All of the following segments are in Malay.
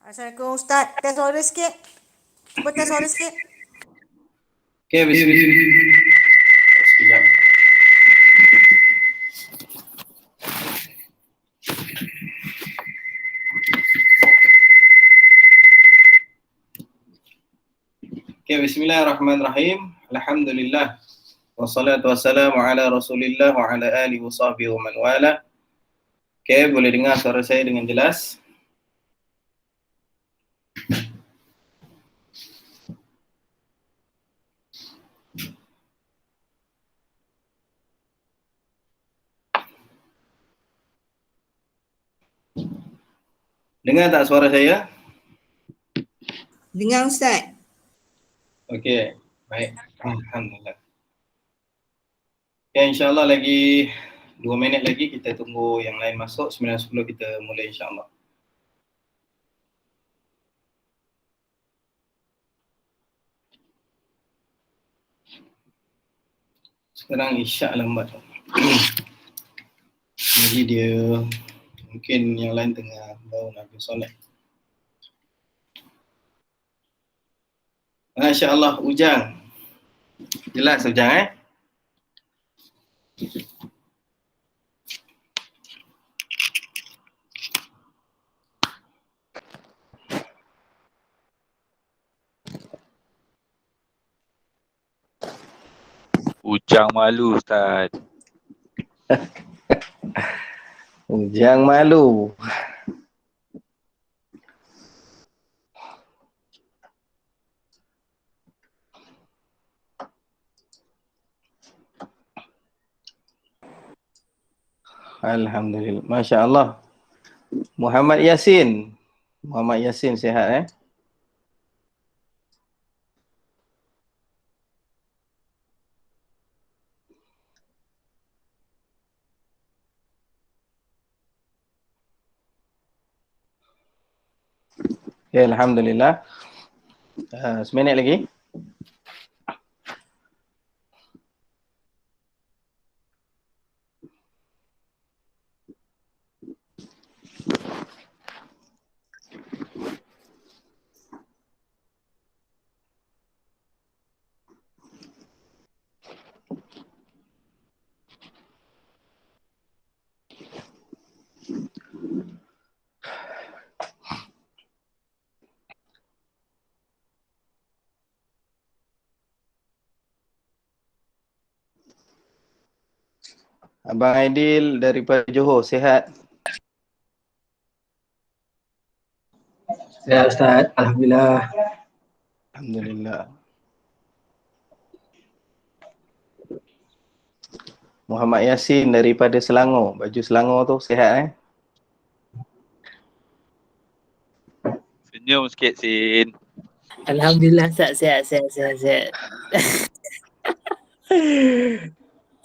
Assalamualaikum Ustaz. Tes suara sikit. Cuba tes suara sikit. Okey, bismillah. Sekejap. Okey, bismillahirrahmanirrahim. Alhamdulillah. Wassalatu wassalamu ala Rasulillah wa ala alihi wa sahbihi wa man wala. Okey, boleh dengar suara saya dengan jelas? Dengar tak suara saya? Dengar Ustaz. Okey, baik. Alhamdulillah. Okay, insyaAllah lagi 2 minit lagi kita tunggu yang lain masuk. 9.10 kita mulai insyaAllah. Sekarang isyak lambat. Jadi dia mungkin yang lain tengah baru nak pergi solat. Masya Allah, Ujang. Jelas Ujang Ujang malu Ustaz. Ujang malu. Alhamdulillah. Masya Allah. Muhammad Yasin. Muhammad Yasin sihat Ya, alhamdulillah. 1 minit lagi. Abang Aidil daripada Johor, sihat? Ya Ustaz, Alhamdulillah. Alhamdulillah. Muhammad Yasin daripada Selangor, baju Selangor tu, sihat Senyum sikit Sin. Alhamdulillah Ustaz, sihat.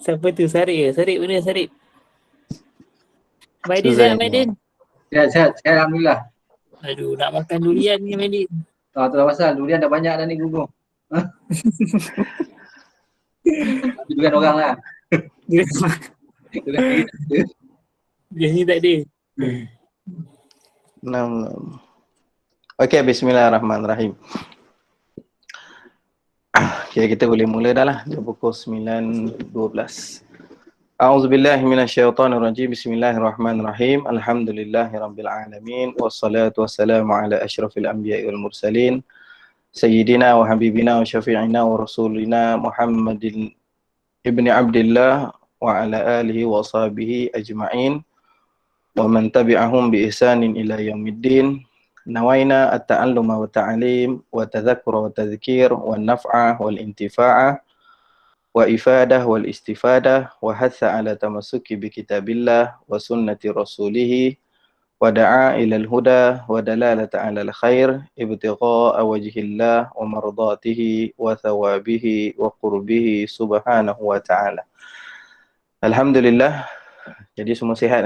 Siapa tu? Sarip mana Sarip? Maidin sihat Maidin? Sehat, Alhamdulillah. Aduh, nak makan durian ni Maidin. Tak tahu pasal, durian dah banyak dah ni gugur. Durian orang lah. Durian ni tak ada. Okey, bismillahirrahmanirrahim. Okay, kita boleh mula dah lah. Dah pukul 9.12. A'udzubillahi minasyaitonirrajim. Bismillahirrahmanirrahim. Alhamdulillahirabbil alamin wassalatu wassalamu ala asyrafil anbiya'i wal mursalin سيدنا وحبيبنا وشفيعنا ورسولنا محمد ابن عبد الله وعلى آله وصحبه أجمعين ومن تبعهم بإحسان إلى يوم الدين. نوينا التعلم والتعليم والتذكر والتذكير والنفع والانتفاع وإفادة والاستفادة وحث على تمسك بكتاب الله وسنة رسوله ودعا إلى الهدى ودلالة على الخير ابتغاء وجه الله ومرضاته وثوابه وقربه سبحانه وتعالى. Alhamdulillah. Jadi semua sihat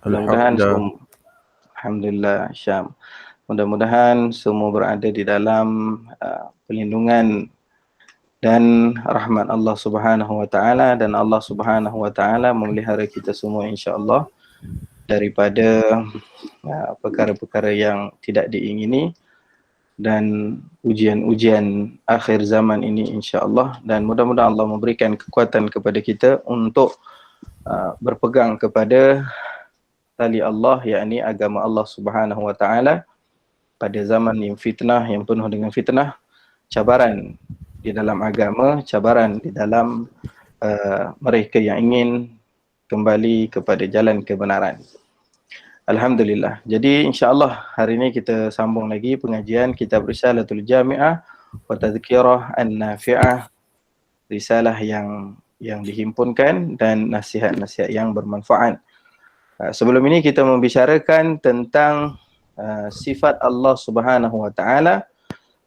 Mudah-mudahan semua, Alhamdulillah Syam. Mudah-mudahan semua berada di dalam perlindungan dan rahmat Allah Subhanahu wa taala, dan Allah Subhanahu wa taala memelihara kita semua insya-Allah daripada perkara-perkara yang tidak diingini dan ujian-ujian akhir zaman ini insya-Allah, dan mudah-mudahan Allah memberikan kekuatan kepada kita untuk berpegang kepada tali Allah, yakni agama Allah Subhanahu wa taala pada zaman yang fitnah, yang penuh dengan fitnah, cabaran di dalam agama, cabaran di dalam mereka yang ingin kembali kepada jalan kebenaran. Alhamdulillah. Jadi insya-Allah hari ini kita sambung lagi pengajian kitab Risalatul Jami'ah wa Tadhkirah An-Nafi'ah, risalah yang dihimpunkan dan nasihat-nasihat yang bermanfaat. Sebelum ini kita membicarakan tentang sifat Allah Subhanahu wa taala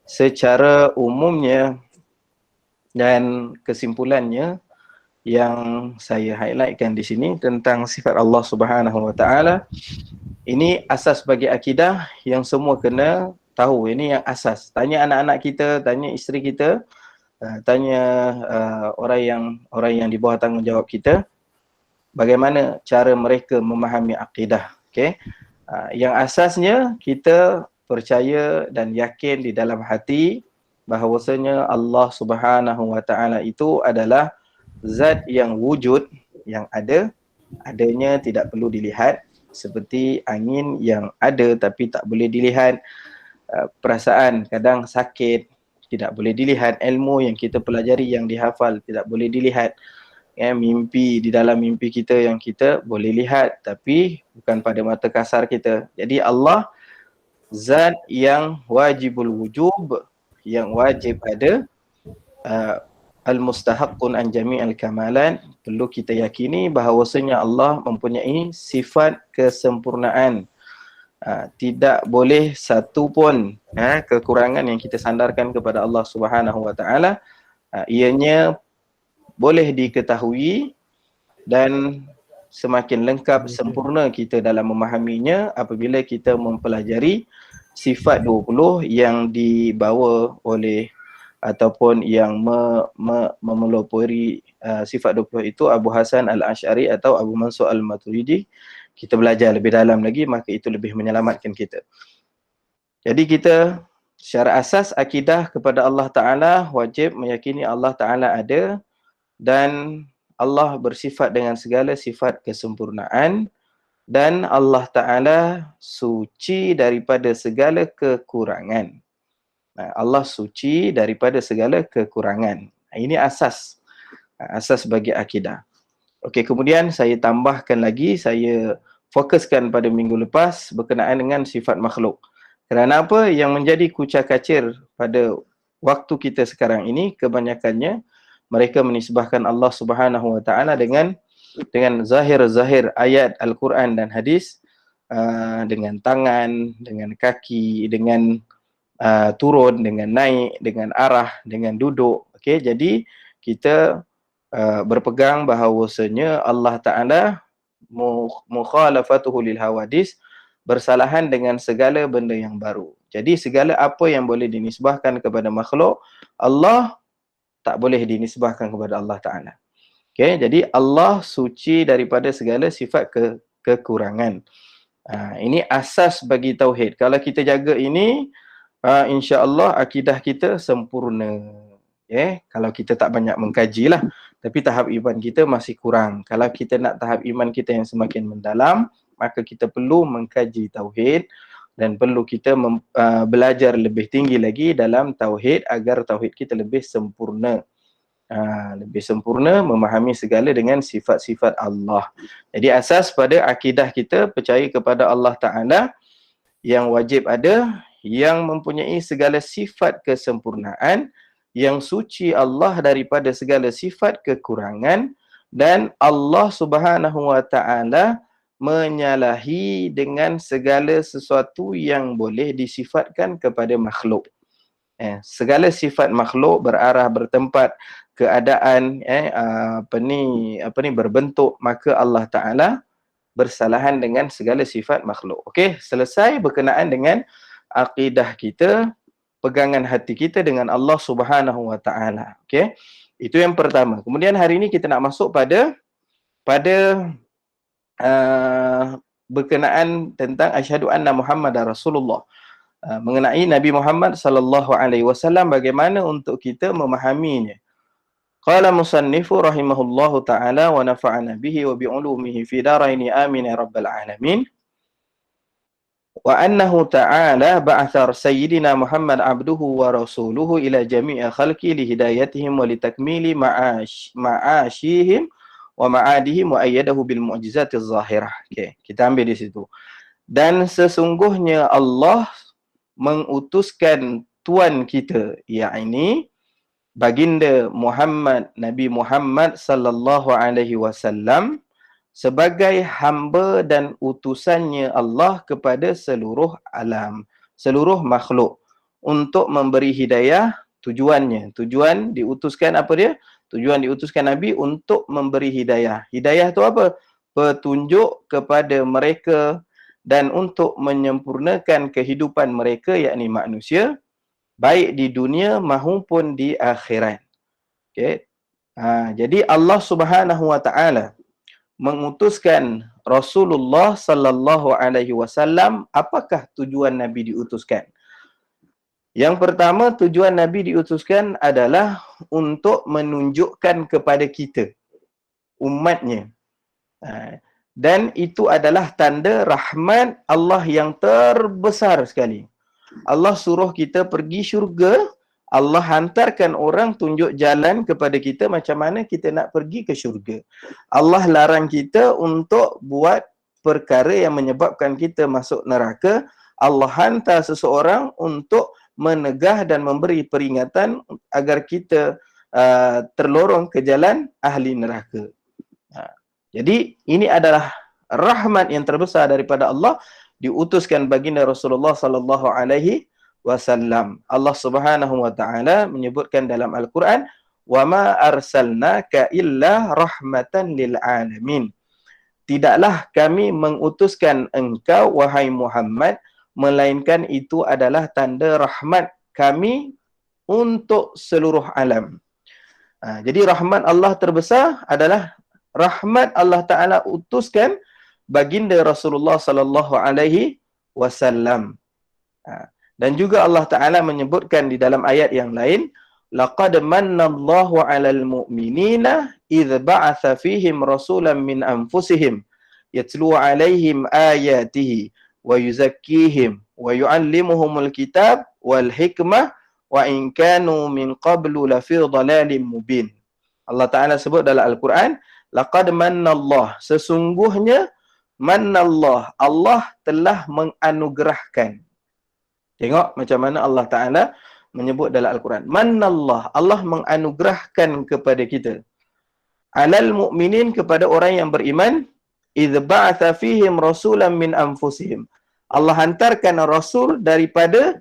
secara umumnya, dan kesimpulannya yang saya highlightkan di sini tentang sifat Allah Subhanahu wa taala ini asas bagi akidah yang semua kena tahu. Ini yang asas. Tanya anak-anak kita, tanya isteri kita, tanya orang yang di bawah tanggungjawab kita, bagaimana cara mereka memahami akidah. Okey. Yang asasnya kita percaya dan yakin di dalam hati bahawasanya Allah Subhanahu wa taala itu adalah zat yang wujud, yang ada, adanya tidak perlu dilihat, seperti angin yang ada tapi tak boleh dilihat, perasaan kadang sakit tidak boleh dilihat, ilmu yang kita pelajari yang dihafal tidak boleh dilihat, mimpi di dalam mimpi kita yang kita boleh lihat tapi bukan pada mata kasar kita. Jadi Allah zat yang wajibul wujub, yang wajib ada, al-mustahaqqun an jami'al kamalan. Perlu kita yakini bahawasanya Allah mempunyai sifat kesempurnaan. Tidak boleh satu pun kekurangan yang kita sandarkan kepada Allah Subhanahu wa taala. Ianya boleh diketahui dan semakin lengkap sempurna kita dalam memahaminya apabila kita mempelajari sifat 20 yang dibawa oleh ataupun yang memelopori sifat 20 itu Abu Hasan Al-Asy'ari atau Abu Mansur Al-Maturidi. Kita belajar lebih dalam lagi, maka itu lebih menyelamatkan kita. Jadi kita secara asas akidah kepada Allah Ta'ala wajib meyakini Allah Ta'ala ada dan Allah bersifat dengan segala sifat kesempurnaan, dan Allah Ta'ala suci daripada segala kekurangan. Allah suci daripada segala kekurangan. Ini asas bagi akidah. Okey, kemudian saya tambahkan lagi, saya fokuskan pada minggu lepas berkenaan dengan sifat makhluk. Kerana apa? Yang menjadi kucak-kacir pada waktu kita sekarang ini, kebanyakannya mereka menisbahkan Allah Subhanahu wa taala dengan zahir-zahir ayat Al-Quran dan hadis, dengan tangan, dengan kaki, dengan turun, dengan naik, dengan arah, dengan duduk. Okey, jadi kita berpegang bahawasanya Allah Ta'ala mukhalafatuhu lil hawadis, bersalahan dengan segala benda yang baru. Jadi segala apa yang boleh dinisbahkan kepada makhluk, Allah tak boleh dinisbahkan kepada Allah Ta'ala. Okay, jadi Allah suci daripada segala sifat kekurangan. Ini asas bagi tauhid. Kalau kita jaga ini, insya-Allah akidah kita sempurna. Kalau kita tak banyak mengkaji lah. Tapi tahap iman kita masih kurang. Kalau kita nak tahap iman kita yang semakin mendalam, maka kita perlu mengkaji tauhid, dan perlu kita belajar lebih tinggi lagi dalam tauhid agar tauhid kita lebih sempurna. Lebih sempurna memahami segala dengan sifat-sifat Allah. Jadi asas pada akidah kita percaya kepada Allah Ta'ala yang wajib ada, yang mempunyai segala sifat kesempurnaan, yang suci Allah daripada segala sifat kekurangan, dan Allah Subhanahu wa Ta'ala menyalahi dengan segala sesuatu yang boleh disifatkan kepada makhluk. Segala sifat makhluk berarah, bertempat, keadaan berbentuk, maka Allah Ta'ala bersalahan dengan segala sifat makhluk. Okey, selesai berkenaan dengan akidah kita, pegangan hati kita dengan Allah Subhanahu wa Ta'ala. Okey, itu yang pertama. Kemudian hari ini kita nak masuk pada berkenaan tentang asyhadu anna Muhammadar Rasulullah. Mengenai Nabi Muhammad sallallahu alaihi wasallam, bagaimana untuk kita memahaminya. Qala musannifu rahimahullahu ta'ala wa nafa'ana bihi wa bi'ulumihi fi daraini amin ya rabbal alamin. Wa annahu ta'ala ba'athar sayyidina Muhammad abduhu wa rasuluhu ila jami'i khalqi li hidayatihim wa li takmili ma'ashihim wa ma'adihim wa ayyadahu bil mu'jizatiz zahirah. Okey, kita ambil di situ. Dan sesungguhnya Allah mengutuskan tuan kita, yakni baginda Muhammad, Nabi Muhammad sallallahu alaihi wasallam, sebagai hamba dan utusannya Allah kepada seluruh alam, seluruh makhluk, untuk memberi hidayah. Tujuannya, tujuan diutuskan apa dia? Tujuan diutuskan Nabi untuk memberi hidayah. Hidayah tu apa? Petunjuk kepada mereka dan untuk menyempurnakan kehidupan mereka, yakni manusia, baik di dunia maupun di akhirat. Okey. Jadi Allah Subhanahu wa Ta'ala mengutuskan Rasulullah sallallahu alaihi wasallam. Apakah tujuan Nabi diutuskan? Yang pertama, tujuan Nabi diutuskan adalah untuk menunjukkan kepada kita, umatnya. Dan itu adalah tanda rahmat Allah yang terbesar sekali. Allah suruh kita pergi syurga, Allah hantarkan orang tunjuk jalan kepada kita macam mana kita nak pergi ke syurga. Allah larang kita untuk buat perkara yang menyebabkan kita masuk neraka. Allah hantar seseorang untuk menegah dan memberi peringatan agar kita terlorong ke jalan ahli neraka. Jadi ini adalah rahmat yang terbesar daripada Allah, diutuskan baginda Rasulullah sallallahu alaihi wasallam. Allah Subhanahu wa Ta'ala menyebutkan dalam Al-Quran, "Wa ma arsalnaka illa rahmatan lil alamin." Tidaklah kami mengutuskan engkau wahai Muhammad melainkan itu adalah tanda rahmat kami untuk seluruh alam. Jadi rahmat Allah terbesar adalah rahmat Allah Ta'ala utuskan baginda Rasulullah sallallahu alaihi wasallam. Dan juga Allah Ta'ala menyebutkan di dalam ayat yang lain, laqad mannallahu 'alal mu'minina idz ba'atsa fihim rasulan min anfusihim yatlu 'alaihim ayatihi wa yuzakkihim wa yu'allimuhumul kitab wal hikmah wa in kanu min qablu lafi dhalalin mubin. Allah Ta'ala sebut dalam Al-Quran, laqad mannallah, sesungguhnya mannallah, Allah telah menganugerahkan. Tengok macam mana Allah Ta'ala menyebut dalam Al-Quran. Mannallah, Allah menganugerahkan kepada kita. Alal mu'minin, kepada orang yang beriman. Idz ba'atsa fihim rasulan min anfusihim. Allah hantarkan rasul daripada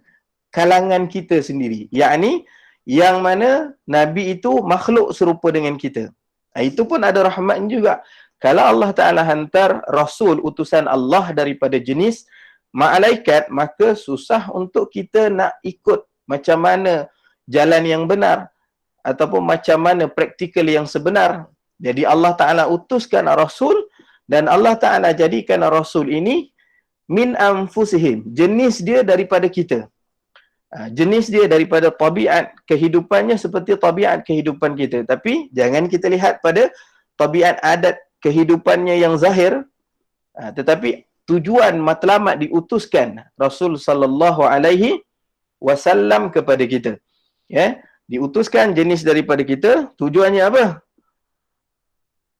kalangan kita sendiri. Yakni yang mana Nabi itu makhluk serupa dengan kita. Itu pun ada rahmat juga. Kalau Allah Ta'ala hantar rasul utusan Allah daripada jenis malaikat, maka susah untuk kita nak ikut macam mana jalan yang benar ataupun macam mana praktikal yang sebenar. Jadi Allah Ta'ala utuskan rasul dan Allah Ta'ala jadikan rasul ini min anfusihim, jenis dia daripada kita. Jenis dia daripada tabiat kehidupannya seperti tabiat kehidupan kita. Tapi jangan kita lihat pada tabiat adat kehidupannya yang zahir, tetapi tujuan matlamat diutuskan Rasul sallallahu alaihi wasallam kepada kita. Ya, diutuskan jenis daripada kita, tujuannya apa?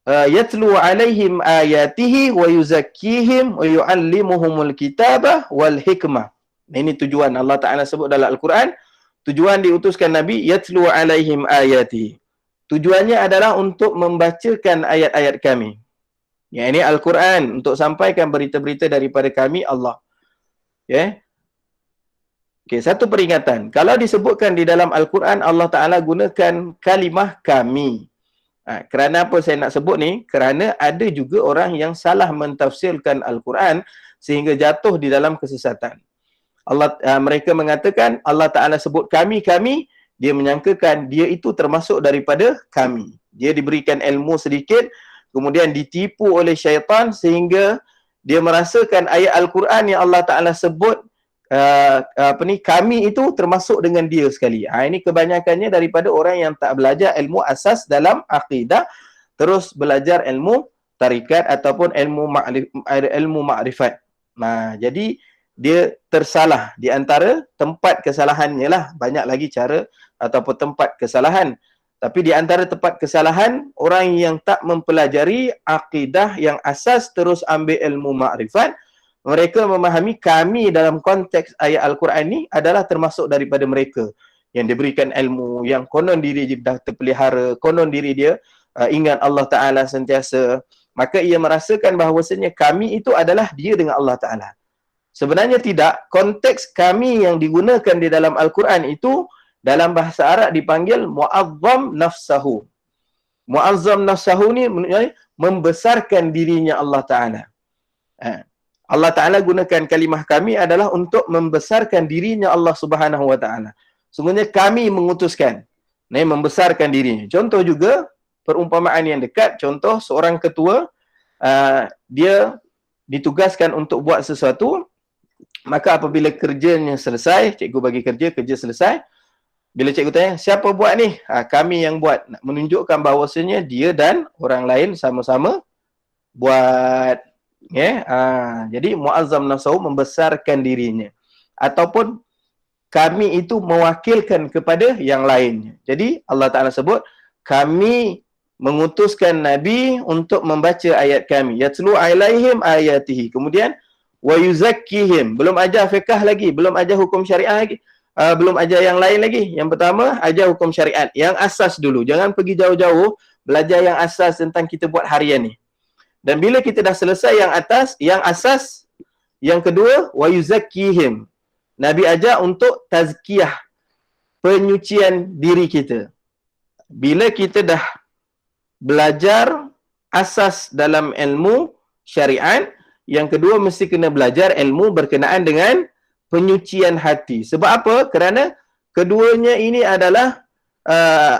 Yatlu alaihim ayatihi wa yuzakkihim wa yuallimuhumul kitabah wal hikmah. Ini tujuan Allah Ta'ala sebut dalam Al-Quran. Tujuan diutuskan Nabi, yatlu alaihim ayatihi. Tujuannya adalah untuk membacakan ayat-ayat kami. Ya, ini Al-Quran, untuk sampaikan berita-berita daripada kami Allah. Ya. Okey, satu peringatan. Kalau disebutkan di dalam Al-Quran, Allah Ta'ala gunakan kalimah kami. Kerana apa saya nak sebut ni? Kerana ada juga orang yang salah mentafsirkan Al-Quran sehingga jatuh di dalam kesesatan. Mereka mengatakan Allah Ta'ala sebut kami, dia menyangkakan dia itu termasuk daripada kami. Dia diberikan ilmu sedikit, kemudian ditipu oleh syaitan sehingga dia merasakan ayat Al-Quran yang Allah Ta'ala sebut kami itu termasuk dengan dia sekali. Ini kebanyakannya daripada orang yang tak belajar ilmu asas dalam akidah, terus belajar ilmu tarikat ataupun ilmu ma'rifat. Jadi dia tersalah. Di antara tempat kesalahannya lah, banyak lagi cara ataupun tempat kesalahan. Tapi di antara tempat kesalahan, orang yang tak mempelajari akidah yang asas terus ambil ilmu ma'rifat, mereka memahami kami dalam konteks ayat Al-Quran ni adalah termasuk daripada mereka yang diberikan ilmu, yang konon diri dia dah terpelihara, konon diri dia ingat Allah Ta'ala sentiasa. Maka ia merasakan bahawasanya kami itu adalah dia dengan Allah Ta'ala. Sebenarnya tidak. Konteks kami yang digunakan di dalam Al-Quran itu dalam bahasa Arab dipanggil mu'azzam nafsahu. Mu'azzam nafsahu ni membesarkan dirinya Allah Ta'ala. Allah Ta'ala gunakan kalimah kami adalah untuk membesarkan dirinya Allah Subhanahu Wa Ta'ala. Sungguhnya kami mengutuskan. Membesarkan dirinya. Contoh juga, perumpamaan yang dekat. Contoh, seorang ketua, dia ditugaskan untuk buat sesuatu. Maka apabila kerjanya selesai, cikgu bagi kerja selesai. Bila cikgu tanya, siapa buat ni? Kami yang buat. Menunjukkan bahawasanya dia dan orang lain sama-sama buat. Jadi mu'azzam nafsahu, membesarkan dirinya, ataupun kami itu mewakilkan kepada yang lainnya. Jadi Allah Ta'ala sebut kami mengutuskan Nabi untuk membaca ayat kami, yatlu alaihim ayatihi, kemudian wa yuzakkihim, belum ajar fiqh lagi, belum ajar hukum syariah lagi, belum ajar yang lain lagi. Yang pertama ajar hukum syariat, yang asas dulu. Jangan pergi jauh-jauh, belajar yang asas tentang kita buat harian ni. Dan bila kita dah selesai yang asas, yang kedua, wa yuzakkihim. Nabi ajar untuk tazkiyah, penyucian diri kita. Bila kita dah belajar asas dalam ilmu syariat, yang kedua mesti kena belajar ilmu berkenaan dengan penyucian hati. Sebab apa? Kerana keduanya ini adalah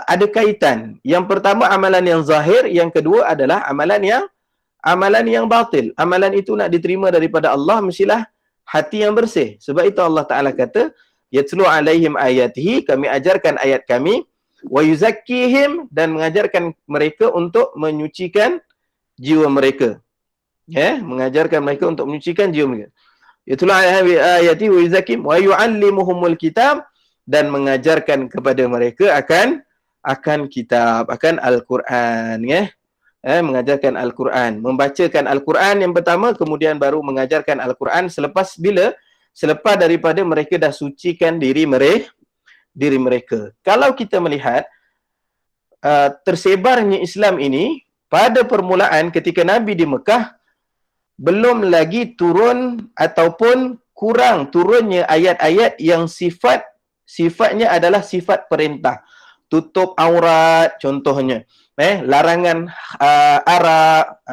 ada kaitan. Yang pertama amalan yang zahir, yang kedua adalah amalan yang batil. Amalan itu nak diterima daripada Allah, mestilah hati yang bersih. Sebab itu Allah Ta'ala kata, yatlu alaihim ayatihi, kami ajarkan ayat kami, wa yuzakkihim, dan mengajarkan mereka untuk menyucikan jiwa mereka. Mengajarkan mereka untuk menyucikan jiwa mereka. Yatlu alaihim ayatihi wa yuzakkihim wa yuallimuhumul kitab, dan mengajarkan kepada mereka akan kitab, akan Al-Quran. Mengajarkan Al-Quran, membacakan Al-Quran yang pertama, kemudian baru mengajarkan Al-Quran selepas daripada mereka dah sucikan diri mereka. Kalau kita melihat tersebarnya Islam ini, pada permulaan ketika Nabi di Mekah, belum lagi turun ataupun kurang turunnya ayat-ayat yang sifatnya adalah sifat perintah. Tutup aurat contohnya. Larangan arak,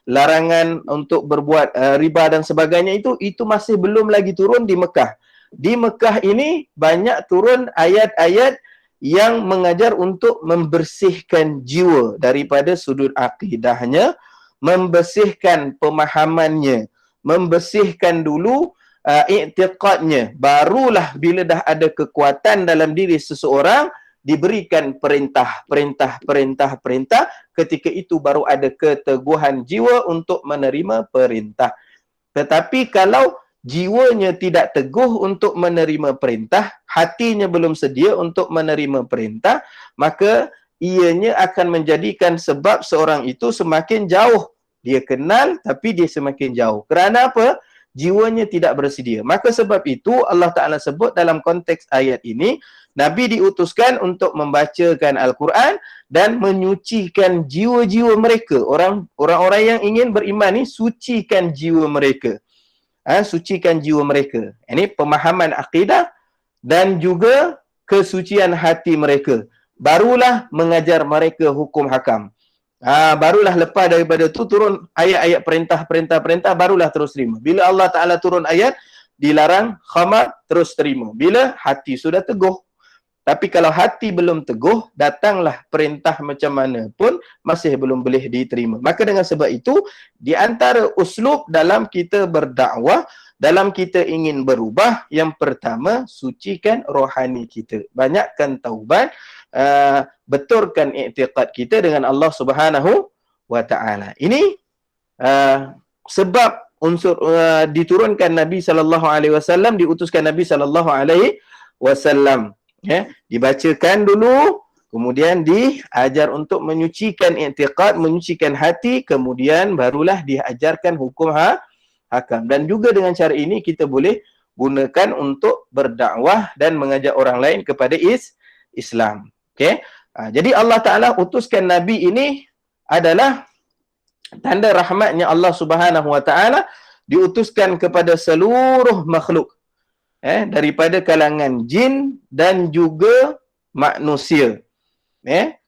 larangan untuk berbuat riba dan sebagainya, itu masih belum lagi turun di Mekah. Di Mekah ini banyak turun ayat-ayat yang mengajar untuk membersihkan jiwa daripada sudut akidahnya, membersihkan pemahamannya, membersihkan dulu i'tiqadnya. Barulah bila dah ada kekuatan dalam diri seseorang, diberikan perintah, ketika itu baru ada keteguhan jiwa untuk menerima perintah. Tetapi kalau jiwanya tidak teguh untuk menerima perintah, hatinya belum sedia untuk menerima perintah, maka ianya akan menjadikan sebab seorang itu semakin jauh. Dia kenal tapi dia semakin jauh. Kerana apa? Jiwanya tidak bersedia. Maka sebab itu Allah Ta'ala sebut dalam konteks ayat ini, Nabi diutuskan untuk membacakan Al-Quran dan menyucikan jiwa-jiwa mereka. Orang-orang yang ingin beriman ni, sucikan jiwa mereka. Sucikan jiwa mereka. Ini pemahaman akidah dan juga kesucian hati mereka. Barulah mengajar mereka hukum hakam. Barulah lepas daripada tu turun ayat-ayat perintah, barulah terus terima. Bila Allah Ta'ala turun ayat, dilarang khamar, terus terima. Bila hati sudah teguh. Tapi kalau hati belum teguh, datanglah perintah macam mana pun masih belum boleh diterima. Maka dengan sebab itu, di antara uslub dalam kita berdakwah, dalam kita ingin berubah, yang pertama, sucikan rohani kita. Banyakkan taubat, betulkan i'tiqad kita dengan Allah Subhanahu wa Ta'ala. Ini sebab unsur diturunkan Nabi sallallahu alaihi wasallam, diutuskan Nabi sallallahu alaihi wasallam. Dibacakan dulu, kemudian diajar untuk menyucikan i'tiqad, menyucikan hati, kemudian barulah diajarkan hukum hakam. Dan juga dengan cara ini kita boleh gunakan untuk berdakwah dan mengajak orang lain kepada Islam. Jadi Allah Ta'ala utuskan Nabi ini adalah tanda rahmatnya Allah Subhanahu wa Ta'ala, diutuskan kepada seluruh makhluk, daripada kalangan jin dan juga manusia.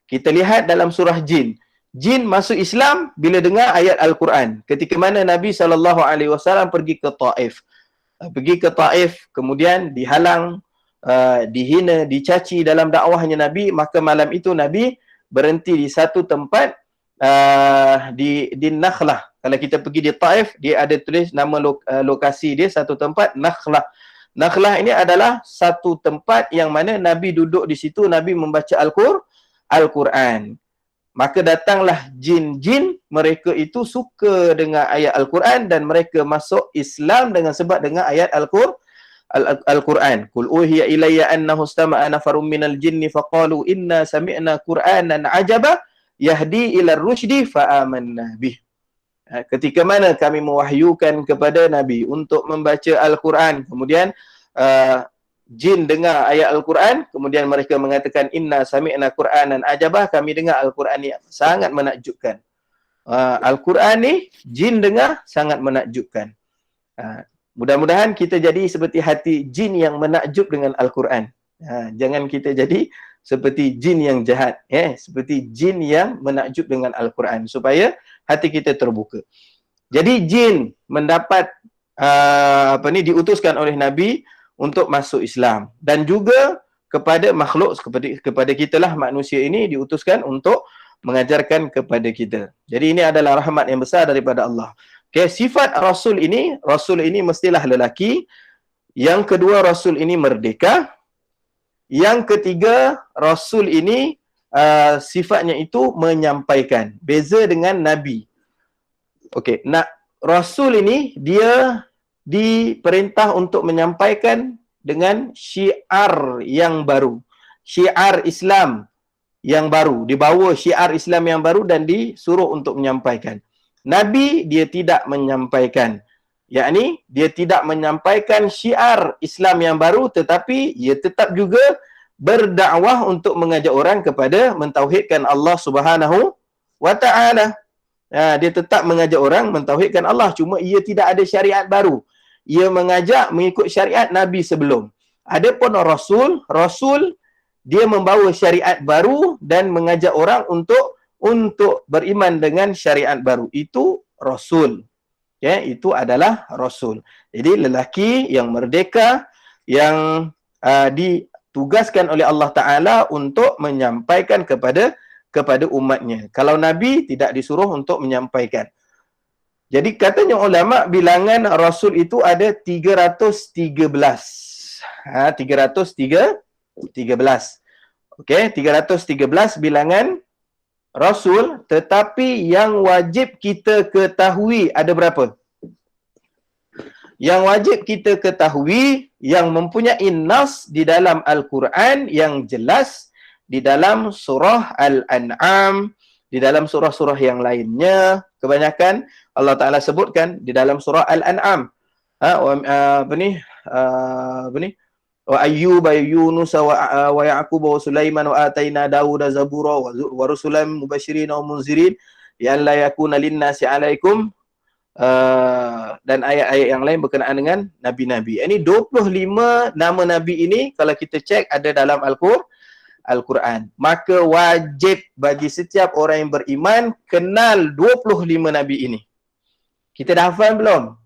Kita lihat dalam surah jin. Jin masuk Islam bila dengar ayat Al-Quran. Ketika mana Nabi SAW pergi ke Taif. Kemudian dihalang, dihina, dicaci dalam dakwahnya Nabi. Maka malam itu Nabi berhenti di satu tempat, di Nakhlah. Kalau kita pergi di Taif, dia ada tulis nama lokasi dia, satu tempat, Nakhlah. Nakhlah ini adalah satu tempat yang mana Nabi duduk di situ, Nabi membaca Al-Quran. Maka datanglah jin-jin, mereka itu suka dengan ayat Al-Quran dan mereka masuk Islam dengan sebab dengar ayat Al-Quran. Qul uhiya ilayya annahu istama'a nafarum minal jinni faqalu inna sami'na Qur'anan ajaba yahdi ila rusydi fa amanna bih. Ketika mana kami mewahyukan kepada Nabi untuk membaca Al-Quran, kemudian jin dengar ayat Al-Quran, kemudian mereka mengatakan inna sami'na Qur'anan ajabah, kami dengar Al-Quran ni sangat menakjubkan. Al-Quran ni jin dengar sangat menakjubkan. Mudah-mudahan kita jadi seperti hati jin yang menakjub dengan Al-Quran. Jangan kita jadi seperti jin yang jahat, seperti jin yang menakjub dengan Al-Quran, supaya hati kita terbuka. Jadi jin mendapat diutuskan oleh Nabi untuk masuk Islam, dan juga kepada makhluk kepada kita lah, manusia ini diutuskan untuk mengajarkan kepada kita. Jadi ini adalah rahmat yang besar daripada Allah. Sifat Rasul ini mestilah lelaki. Yang kedua, Rasul ini merdeka. Yang ketiga, Rasul ini sifatnya itu menyampaikan. Beza dengan Nabi. Rasul ini dia diperintah untuk menyampaikan dengan syiar yang baru. Syiar Islam yang baru. Dibawa syiar Islam yang baru dan disuruh untuk menyampaikan. Nabi dia tidak menyampaikan. Yakni dia tidak menyampaikan syiar Islam yang baru, tetapi ia tetap juga berdakwah untuk mengajak orang kepada mentauhidkan Allah Subhanahu wa Ta'ala. Dia tetap mengajak orang mentauhidkan Allah, cuma ia tidak ada syariat baru. Ia mengajak mengikut syariat Nabi sebelum. Adapun Rasul dia membawa syariat baru dan mengajak orang untuk beriman dengan syariat baru. Itu Rasul. Itu adalah Rasul. Jadi lelaki yang merdeka, yang ditugaskan oleh Allah Ta'ala untuk menyampaikan kepada umatnya. Kalau Nabi tidak disuruh untuk menyampaikan. Jadi katanya ulama, bilangan Rasul itu ada 313. 313. 313 bilangan Rasul, tetapi yang wajib kita ketahui ada berapa? Yang wajib kita ketahui yang mempunyai nas di dalam Al-Quran yang jelas di dalam surah Al-An'am, di dalam surah-surah yang lainnya. Kebanyakan Allah Ta'ala sebutkan di dalam surah Al-An'am. Wa Ayyub wa Yunus wa Ya'qub wa Sulaiman wa ataina Dawuda Zabura wa rusulan mubasyirin wa munzirin ya la yakuna lin-nasi 'alaikum dan ayat-ayat yang lain berkenaan dengan nabi-nabi. Ini 25 nama nabi ini kalau kita cek ada dalam Al-Quran. Maka wajib bagi setiap orang yang beriman kenal 25 nabi ini. Kita dah hafal belum?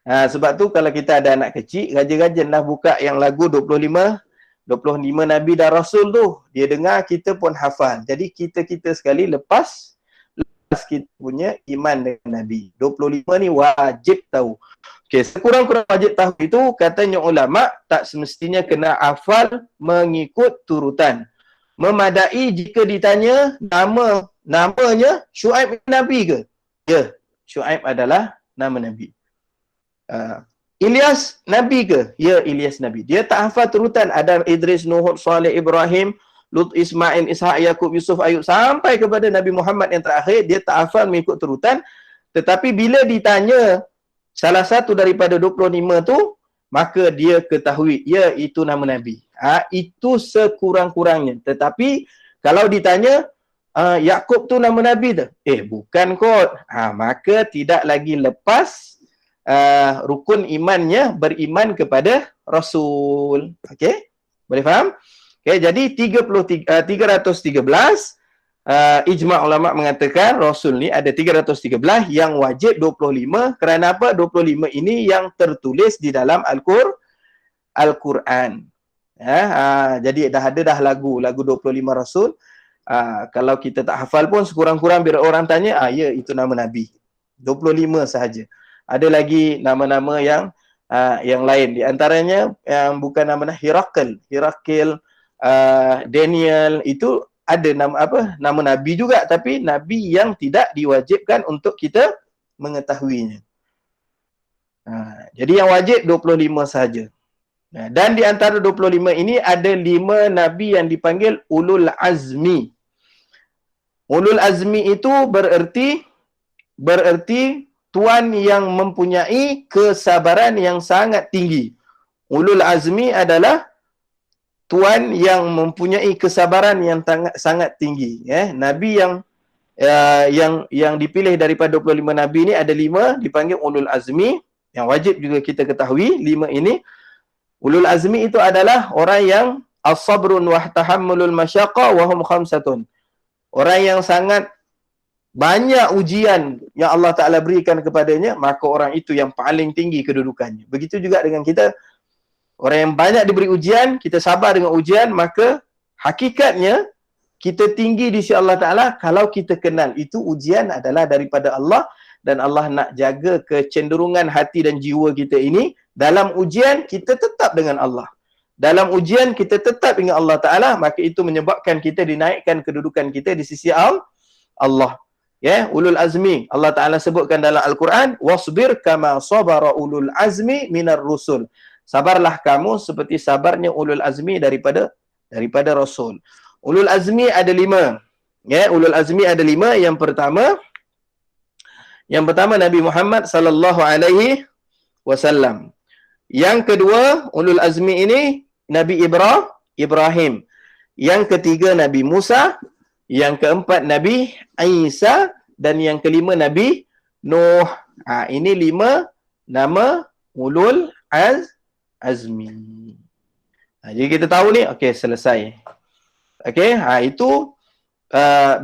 Sebab tu kalau kita ada anak kecil, rajin-rajinlah buka yang lagu 25 nabi dan rasul tu. Dia dengar, kita pun hafal. Jadi kita sekali lepas kita punya iman dengan Nabi. 25 ni wajib tahu. Okey, sekurang-kurang wajib tahu itu katanya ulama tak semestinya kena hafal mengikut turutan. Memadai jika ditanya namanya Syuaib Nabi ke? Ya, Syuaib adalah nama Nabi. Ilyas Nabi ke? Ya, Ilyas Nabi. Dia tak hafal turutan Adam, Idris, Nuh, Saleh, Ibrahim, Lut, Ismail, Ishak, Yakub, Yusuf, Ayub sampai kepada Nabi Muhammad yang terakhir. Dia tak hafal mengikut turutan. Tetapi bila ditanya salah satu daripada 25 tu, maka dia ketahui, ya, itu nama Nabi. Itu sekurang-kurangnya. Tetapi kalau ditanya Yakub tu nama Nabi tu? Bukan kot. Maka tidak lagi lepas rukun imannya beriman kepada Rasul. Okey? Boleh faham? Okey, jadi 313 ijma' ulama mengatakan Rasul ni ada 313 yang wajib 25. Kerana apa? 25 ini yang tertulis di dalam Al-Quran. Jadi dah ada lagu 25 Rasul. Kalau kita tak hafal pun sekurang-kurang bila orang tanya, ya, itu nama Nabi. 25 sahaja. Ada lagi nama-nama yang lain. Di antaranya yang bukan nama Hirakil, Daniel, itu ada nama Nabi juga, tapi Nabi yang tidak diwajibkan untuk kita mengetahuinya. Jadi yang wajib 25 sahaja. Dan di antara 25 ini ada 5 Nabi yang dipanggil Ulul Azmi. Ulul Azmi itu bererti tuan yang mempunyai kesabaran yang sangat tinggi. Ulul Azmi adalah tuan yang mempunyai kesabaran yang sangat tinggi. Nabi yang dipilih daripada 25 Nabi ini ada 5 dipanggil Ulul Azmi. Yang wajib juga kita ketahui 5 ini. Ulul Azmi itu adalah orang yang as-sabrun wa tahammulul masyaqqa wa hum khamsatun. Orang yang sangat banyak ujian yang Allah Ta'ala berikan kepadanya, maka orang itu yang paling tinggi kedudukannya. Begitu juga dengan kita. Orang yang banyak diberi ujian, kita sabar dengan ujian, maka hakikatnya kita tinggi di sisi Allah Ta'ala kalau kita kenal itu ujian adalah daripada Allah dan Allah nak jaga kecenderungan hati dan jiwa kita ini. Dalam ujian, kita tetap dengan Allah. Dalam ujian, kita tetap dengan Allah Ta'ala, maka itu menyebabkan kita dinaikkan kedudukan kita di sisi Allah. Ulul Azmi. Allah Ta'ala sebutkan dalam Al-Quran, wasbir kama sabara ulul azmi minar rusul. Sabarlah kamu seperti sabarnya Ulul Azmi daripada Rasul. Ulul Azmi ada 5. Ulul Azmi ada 5. Yang pertama Nabi Muhammad sallallahu alaihi wasallam. Yang kedua, Ulul Azmi ini Nabi Ibrahim. Yang ketiga Nabi Musa. Yang keempat Nabi Isa. Dan yang kelima Nabi Nuh. Ini 5 nama Ulul Azmi. Jadi kita tahu ni, okey, selesai. Okey, itu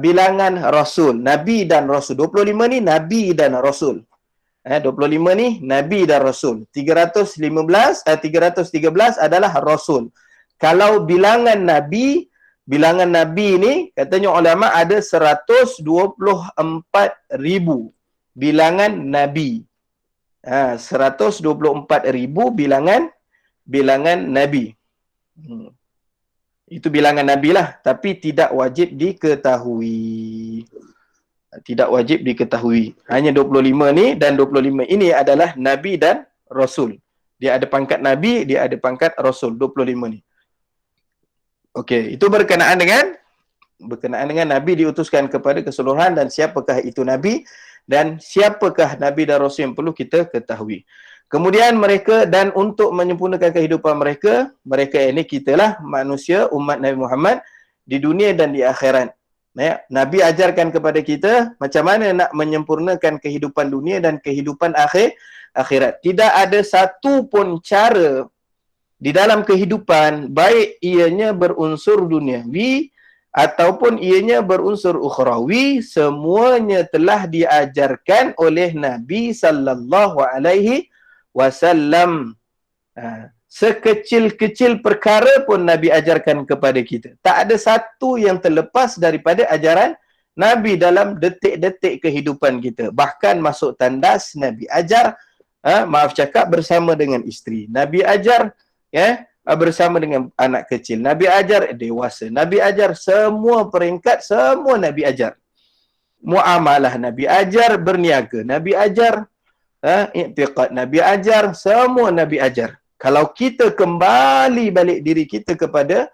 bilangan Rasul, Nabi dan Rasul. 25 ni Nabi dan Rasul. 25 ni Nabi dan Rasul. 313 adalah Rasul. Kalau bilangan Nabi ni katanya ulama ada 124,000 bilangan Nabi. 124,000 bilangan Nabi. Itu bilangan Nabi lah. Tapi tidak wajib diketahui. Tidak wajib diketahui. Hanya 25 ni dan 25 ini adalah Nabi dan rasul. Dia ada pangkat nabi, dia ada pangkat rasul, 25 ni. Okey, itu berkenaan dengan nabi diutuskan kepada keseluruhan dan siapakah itu nabi dan siapakah nabi dan rasul yang perlu kita ketahui. Kemudian mereka, dan untuk menyempurnakan kehidupan mereka ini kitalah manusia umat Nabi Muhammad di dunia dan di akhirat. Nabi ajarkan kepada kita macam mana nak menyempurnakan kehidupan dunia dan kehidupan akhirat. Tidak ada satu pun cara di dalam kehidupan, baik ianya berunsur duniawi ataupun ianya berunsur ukhrawi, semuanya telah diajarkan oleh Nabi sallallahu alaihi wasallam. Sekecil-kecil perkara pun Nabi ajarkan kepada kita. Tak ada satu yang terlepas daripada ajaran Nabi dalam detik-detik kehidupan kita. Bahkan masuk tandas Nabi ajar, maaf cakap, bersama dengan isteri. Nabi ajar bersama dengan anak kecil. Nabi ajar dewasa. Nabi ajar semua peringkat, semua Nabi ajar. Muamalah Nabi ajar, berniaga Nabi ajar, i'tiqad Nabi ajar, semua Nabi ajar. Kalau kita kembali balik diri kita kepada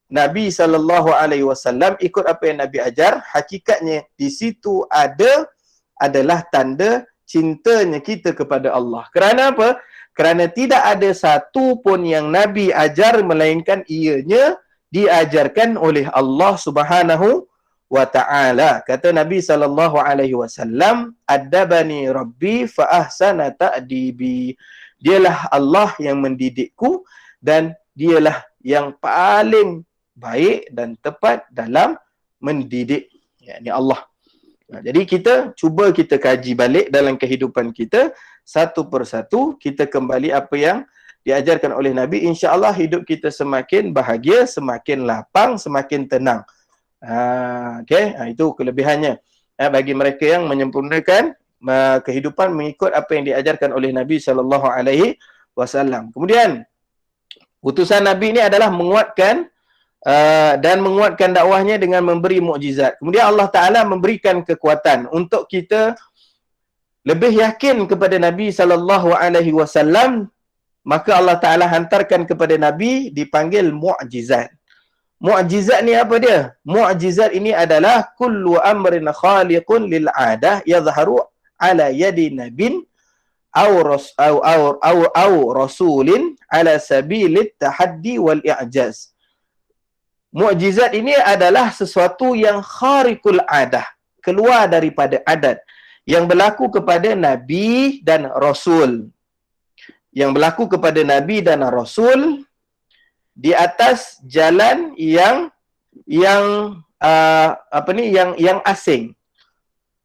Nabi SAW, ikut apa yang Nabi ajar, hakikatnya di situ adalah tanda cintanya kita kepada Allah. Kerana apa? Kerana tidak ada satu pun yang Nabi ajar melainkan ianya diajarkan oleh Allah Subhanahu wa ta'ala. Kata Nabi SAW, "Adabani Rabbi fa ahsana ta'dibi." Dialah Allah yang mendidikku dan dialah yang paling baik dan tepat dalam mendidik. Ini Allah. Jadi kita cuba kita kaji balik dalam kehidupan kita, satu persatu kita kembali apa yang diajarkan oleh Nabi. InsyaAllah hidup kita semakin bahagia, semakin lapang, semakin tenang. Itu kelebihannya bagi mereka yang menyempurnakan kehidupan mengikut apa yang diajarkan oleh Nabi SAW. Kemudian utusan Nabi ini adalah menguatkan dan menguatkan dakwahnya dengan memberi mukjizat. Kemudian Allah Ta'ala memberikan kekuatan untuk kita lebih yakin kepada Nabi SAW. Maka Allah Ta'ala hantarkan kepada Nabi dipanggil mukjizat. Mukjizat ni apa dia? Mukjizat ini adalah kullu amrin khaliqun lil 'adah yadhharu ala yadi nabin aw rasulin ala sabilit tahaddi wal i'jaz. Mukjizat ini adalah sesuatu yang khariqul 'adah, keluar daripada adat, yang berlaku kepada nabi dan rasul. Yang berlaku kepada nabi dan rasul di atas jalan yang asing.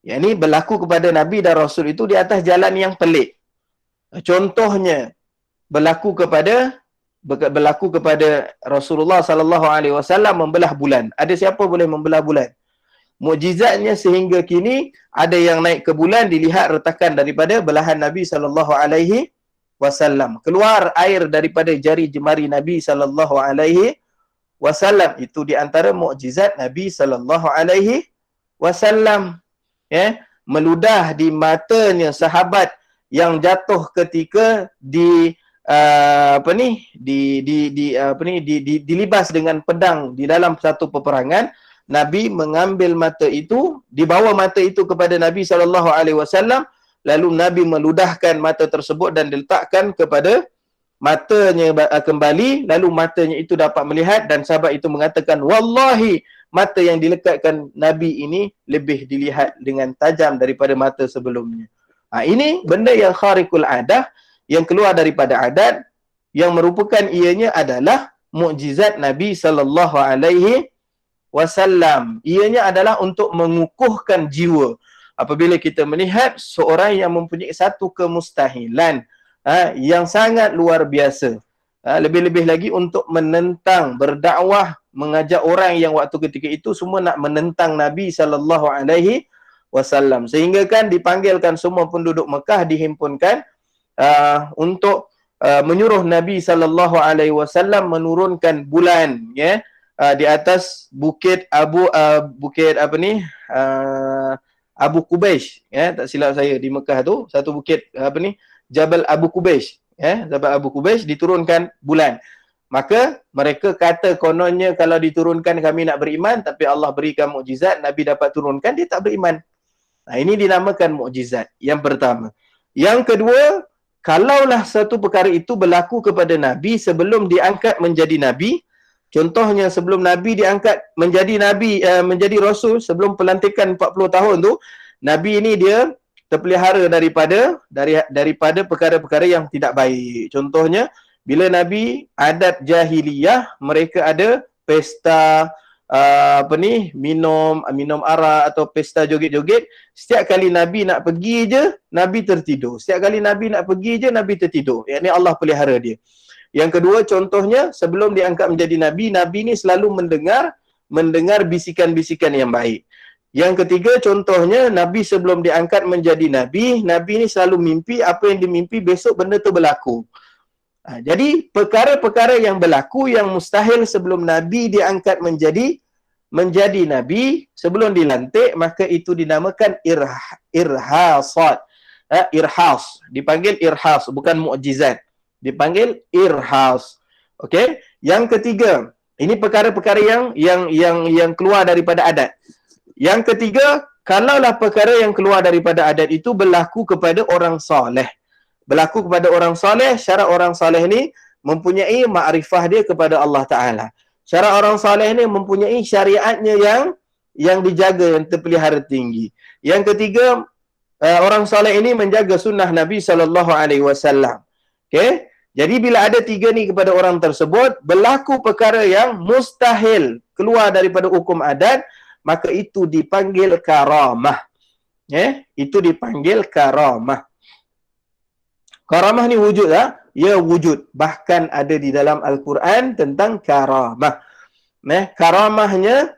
Yang ini berlaku kepada Nabi dan Rasul itu di atas jalan yang pelik. Contohnya berlaku kepada Rasulullah SAW membelah bulan. Ada siapa boleh membelah bulan? Mukjizatnya sehingga kini ada yang naik ke bulan dilihat retakan daripada belahan Nabi SAW. Keluar air daripada jari jemari Nabi SAW. Itu di antara mukjizat Nabi SAW. Meludah di matanya sahabat yang jatuh ketika dilibas dengan pedang di dalam satu peperangan. Nabi mengambil mata itu, dibawa mata itu kepada Nabi SAW, lalu Nabi meludahkan mata tersebut dan diletakkan kepada matanya kembali, lalu matanya itu dapat melihat dan sahabat itu mengatakan, wallahi, mata yang dilekatkan Nabi ini lebih dilihat dengan tajam daripada mata sebelumnya. Ini benda yang khariqul adah, yang keluar daripada adat, yang merupakan ianya adalah mukjizat Nabi SAW. Ianya adalah untuk mengukuhkan jiwa. Apabila kita melihat seorang yang mempunyai satu kemustahilan yang sangat luar biasa, lebih-lebih lagi untuk menentang, berdakwah, mengajak orang yang waktu ketika itu semua nak menentang Nabi SAW. Sehingga kan dipanggilkan semua penduduk Mekah, dihimpunkan untuk menyuruh Nabi SAW menurunkan bulan di atas bukit Abu Qubais, tak silap saya, di Mekah tu satu bukit Jabal Abu Qubaish. Jabal Abu Qubaish diturunkan bulan. Maka mereka kata kononnya kalau diturunkan kami nak beriman, tapi Allah berikan mukjizat, Nabi dapat turunkan, dia tak beriman. Nah, ini dinamakan mukjizat. Yang pertama. Yang kedua, kalaulah satu perkara itu berlaku kepada Nabi sebelum diangkat menjadi Nabi, contohnya sebelum Nabi diangkat menjadi Nabi, menjadi Rasul, sebelum pelantikan 40 tahun tu, Nabi ini dia terpelihara daripada perkara-perkara yang tidak baik. Contohnya, bila Nabi adat jahiliyah, mereka ada pesta minum arak atau pesta joget-joget. Setiap kali Nabi nak pergi je, Nabi tertidur. Setiap kali Nabi nak pergi je, Nabi tertidur. Yang ni Allah pelihara dia. Yang kedua, contohnya sebelum diangkat menjadi Nabi, Nabi ni selalu mendengar bisikan-bisikan yang baik. Yang ketiga, contohnya Nabi sebelum diangkat menjadi Nabi, Nabi ni selalu mimpi, apa yang dimimpi besok benda tu berlaku. Jadi perkara-perkara yang berlaku yang mustahil sebelum Nabi diangkat menjadi Nabi, sebelum dilantik, maka itu dinamakan irhasat. Irhas, dipanggil irhas, bukan mukjizat. Dipanggil irhas. Okey? Yang ketiga, ini perkara-perkara yang keluar daripada adat. Yang ketiga, kalaulah perkara yang keluar daripada adat itu berlaku kepada orang soleh. Berlaku kepada orang soleh, syarat orang soleh ni mempunyai makrifah dia kepada Allah Ta'ala. Syarat orang soleh ni mempunyai syariatnya yang dijaga, yang terpelihara tinggi. Yang ketiga, orang soleh ini menjaga sunnah Nabi SAW. Okay? Jadi bila ada tiga ni kepada orang tersebut, berlaku perkara yang mustahil keluar daripada hukum adat, maka itu dipanggil karamah. Itu dipanggil karamah. Karamah ni wujud tak? Ya, wujud. Bahkan ada di dalam Al-Quran tentang karamah. Karamahnya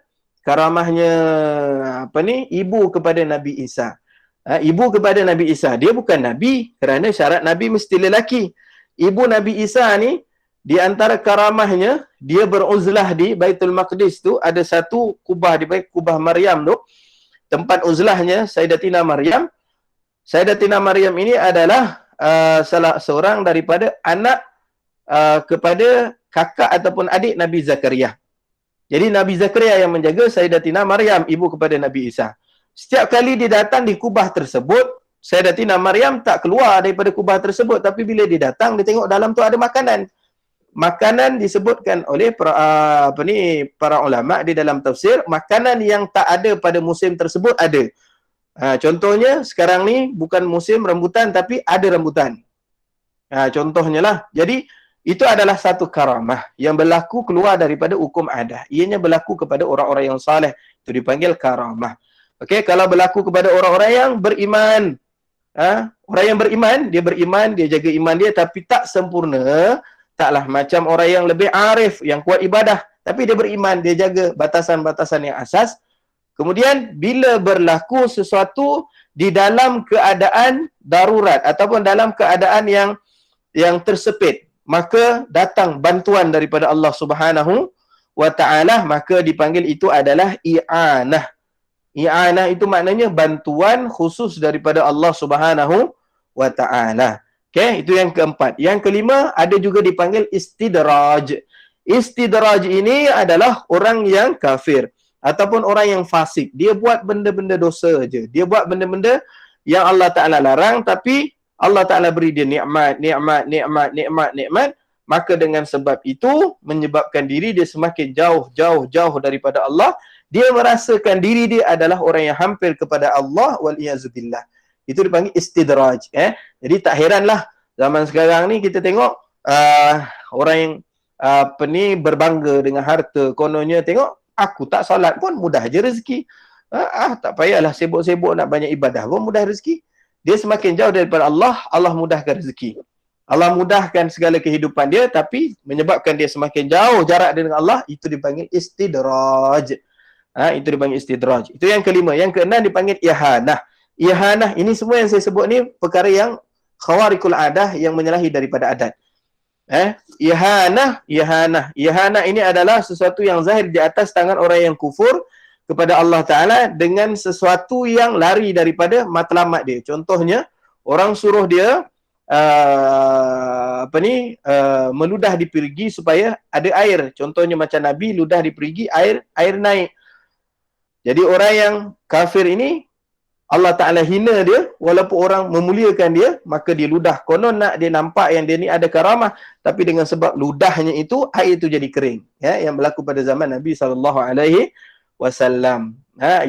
ibu kepada Nabi Isa. Ibu kepada Nabi Isa. Dia bukan Nabi kerana syarat Nabi mesti lelaki. Ibu Nabi Isa ni, di antara karamahnya, dia beruzlah di Baitul Maqdis tu, ada satu kubah di kubah Maryam tu. Tempat uzlahnya Sayyidatina Maryam. Sayyidatina Maryam ini adalah salah seorang daripada anak kepada kakak ataupun adik Nabi Zakaria. Jadi Nabi Zakaria yang menjaga Sayyidatina Maryam, ibu kepada Nabi Isa. Setiap kali dia datang di kubah tersebut, Sayyidatina Maryam tak keluar daripada kubah tersebut, tapi bila dia datang, dia tengok dalam tu ada makanan. Makanan disebutkan oleh para ulama di dalam tafsir, makanan yang tak ada pada musim tersebut ada. Contohnya sekarang ni bukan musim rambutan tapi ada rambutan. Contohnya lah. Jadi itu adalah satu karamah yang berlaku keluar daripada hukum adat. Ianya berlaku kepada orang-orang yang saleh. Itu dipanggil karamah. Okey, kalau berlaku kepada orang-orang yang beriman. Orang yang beriman, dia jaga iman dia tapi tak sempurna. Taklah macam orang yang lebih arif, yang kuat ibadah. Tapi dia beriman, dia jaga batasan-batasan yang asas. Kemudian bila berlaku sesuatu di dalam keadaan darurat ataupun dalam keadaan yang tersepit, maka datang bantuan daripada Allah Subhanahu wa Ta'ala, maka dipanggil itu adalah i'anah. I'anah itu maknanya bantuan khusus daripada Allah Subhanahu wa Ta'ala. Okey, itu yang keempat. Yang kelima ada juga dipanggil istidraj. Istidraj ini adalah orang yang kafir ataupun orang yang fasik. Dia buat benda-benda dosa je. Dia buat benda-benda yang Allah Ta'ala larang, tapi Allah Ta'ala beri dia nikmat. Maka dengan sebab itu, menyebabkan diri dia semakin jauh daripada Allah. Dia merasakan diri dia adalah orang yang hampir kepada Allah, wal-iyazubillah. Itu dipanggil istidraj. Jadi tak heranlah, zaman sekarang ni kita tengok orang yang berbangga dengan harta. Kononnya tengok, aku tak solat pun mudah je rezeki. Tak payahlah sibuk-sibuk nak banyak ibadah pun mudah rezeki. Dia semakin jauh daripada Allah, Allah mudahkan rezeki. Allah mudahkan segala kehidupan dia, tapi menyebabkan dia semakin jauh jarak dengan Allah, itu dipanggil istidraj. Itu dipanggil istidraj. Itu yang kelima. Yang keenam dipanggil ihanah. Ihanah, ini semua yang saya sebut ni perkara yang khawarikul adah, yang menyalahi daripada adat. Ihanah ini adalah sesuatu yang zahir di atas tangan orang yang kufur kepada Allah Ta'ala dengan sesuatu yang lari daripada matlamat dia. Contohnya, orang suruh dia meludah di perigi supaya ada air. Contohnya macam Nabi ludah di perigi, air naik. Jadi orang yang kafir ini Allah Ta'ala hina dia, walaupun orang memuliakan dia, maka dia ludah. Konon nak dia nampak yang dia ni ada karamah, tapi dengan sebab ludahnya itu, air itu jadi kering. Ya, yang berlaku pada zaman Nabi SAW.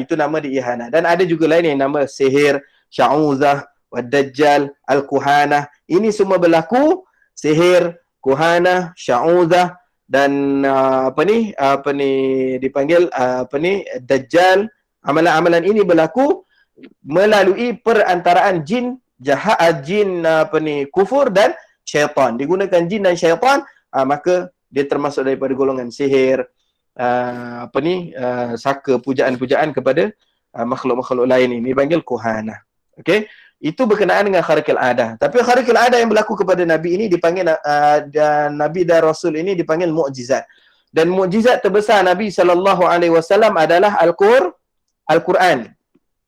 Itu nama di ihana. Dan ada juga lain yang nama sihir, sya'uzah, wad-dajjal, al-kuhanah. Ini semua berlaku, sihir, kuhanah, sya'uzah, dan dipanggil dajjal. Amalan-amalan ini berlaku melalui perantaraan jin jahat, jin kufur dan syaitan. Digunakan jin dan syaitan, maka dia termasuk daripada golongan sihir, saka, pujaan-pujaan kepada makhluk-makhluk lain ini dipanggil kuhana. Okey, itu berkenaan dengan kharikul adah. Tapi kharikul adah yang berlaku kepada Nabi ini dipanggil Nabi dan Rasul ini dipanggil mukjizat. Dan mukjizat terbesar Nabi SAW adalah Al-Quran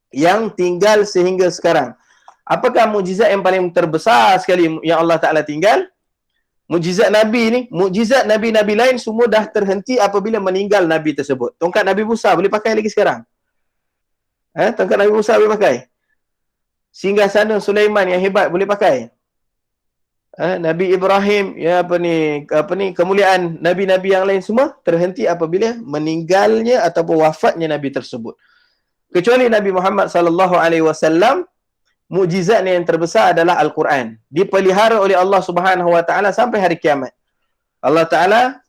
yang tinggal sehingga sekarang. Apakah mukjizat yang paling terbesar sekali yang Allah Ta'ala tinggal? Mukjizat Nabi ni, mukjizat Nabi-Nabi lain semua dah terhenti apabila meninggal Nabi tersebut. Tongkat Nabi Musa boleh pakai lagi sekarang? Tongkat Nabi Musa boleh pakai? Singgasana Sulaiman yang hebat boleh pakai? Nabi Ibrahim, kemuliaan Nabi-Nabi yang lain semua terhenti apabila meninggalnya ataupun wafatnya Nabi tersebut. Kecuali Nabi Muhammad SAW, mukjizatnya yang terbesar adalah Al-Quran. Dipelihara oleh Allah Subhanahu Wa Taala sampai hari kiamat. Allah Taala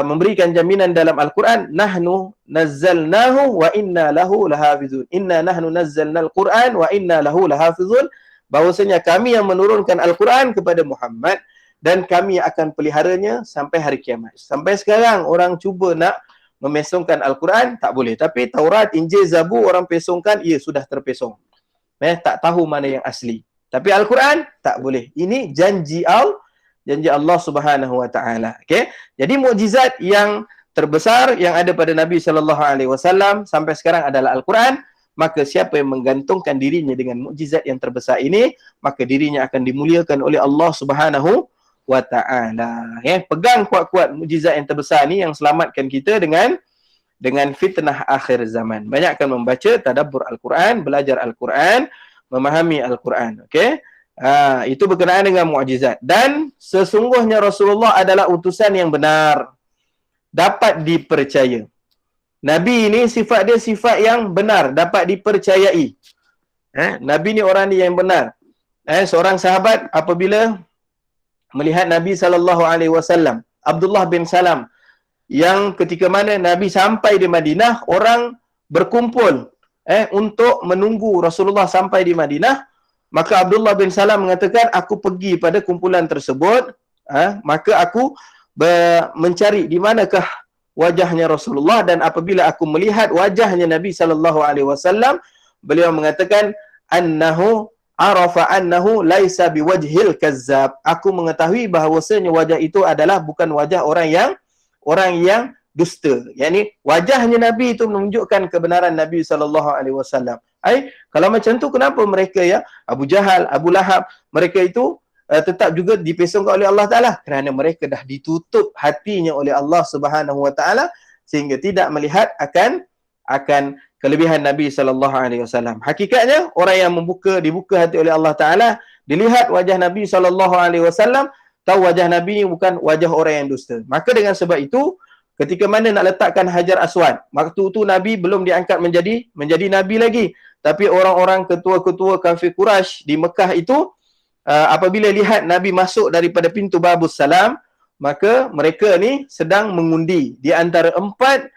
memberikan jaminan dalam Al-Quran, nahnu nazzalnahu wa inna lahu lahafizun. Inna nahnu nazzalnal Quran wa inna lahu lahafizun. Bahawasanya kami yang menurunkan Al-Quran kepada Muhammad dan kami akan peliharanya sampai hari kiamat. Sampai sekarang orang cuba nak memesongkan Al-Quran, tak boleh. Tapi Taurat, Injil, Zabur orang pesongkan, ia sudah terpesong. Tak tahu mana yang asli. Tapi Al-Quran, tak boleh. Ini janji Allah Subhanahu Wa Taala. Okay? Jadi mukjizat yang terbesar yang ada pada Nabi SAW sampai sekarang adalah Al-Quran. Maka siapa yang menggantungkan dirinya dengan mukjizat yang terbesar ini, maka dirinya akan dimuliakan oleh Allah Subhanahu Wa Ta'ala. Pegang kuat-kuat mukjizat yang terbesar ni yang selamatkan kita dengan fitnah akhir zaman. Banyakkan membaca, tadabbur Al-Quran, belajar Al-Quran, memahami Al-Quran. Okey? Itu berkenaan dengan mukjizat. Dan sesungguhnya Rasulullah adalah utusan yang benar, dapat dipercaya. Nabi ini sifat dia sifat yang benar, dapat dipercayai. Nabi ni orang dia yang benar. Seorang sahabat apabila melihat Nabi SAW, Abdullah bin Salam, yang ketika mana Nabi sampai di Madinah, orang berkumpul untuk menunggu Rasulullah sampai di Madinah. Maka Abdullah bin Salam mengatakan, aku pergi pada kumpulan tersebut, maka aku mencari di manakah wajahnya Rasulullah, dan apabila aku melihat wajahnya Nabi SAW, beliau mengatakan annahu arafa annahu laisa biwajhil kazzab. Aku mengetahui bahawasanya wajah itu adalah bukan wajah orang yang dusta. Yani wajahnya Nabi itu menunjukkan kebenaran Nabi SAW. Kalau macam tu, kenapa mereka Abu Jahal, Abu Lahab, mereka itu tetap juga dipesongkan oleh Allah Ta'ala? Kerana mereka dah ditutup hatinya oleh Allah Subhanahu Wa Ta'ala sehingga tidak melihat akan kelebihan Nabi SAW. Hakikatnya orang yang dibuka hati oleh Allah Ta'ala, dilihat wajah Nabi SAW, tahu wajah Nabi ini bukan wajah orang yang dusta. Maka dengan sebab itu, ketika mana nak letakkan Hajar Aswad, waktu itu Nabi belum diangkat menjadi Nabi lagi. Tapi orang-orang ketua-ketua kafir Quraisy di Mekah itu, apabila lihat Nabi masuk daripada pintu Babus Salam, maka mereka ni sedang mengundi di antara 4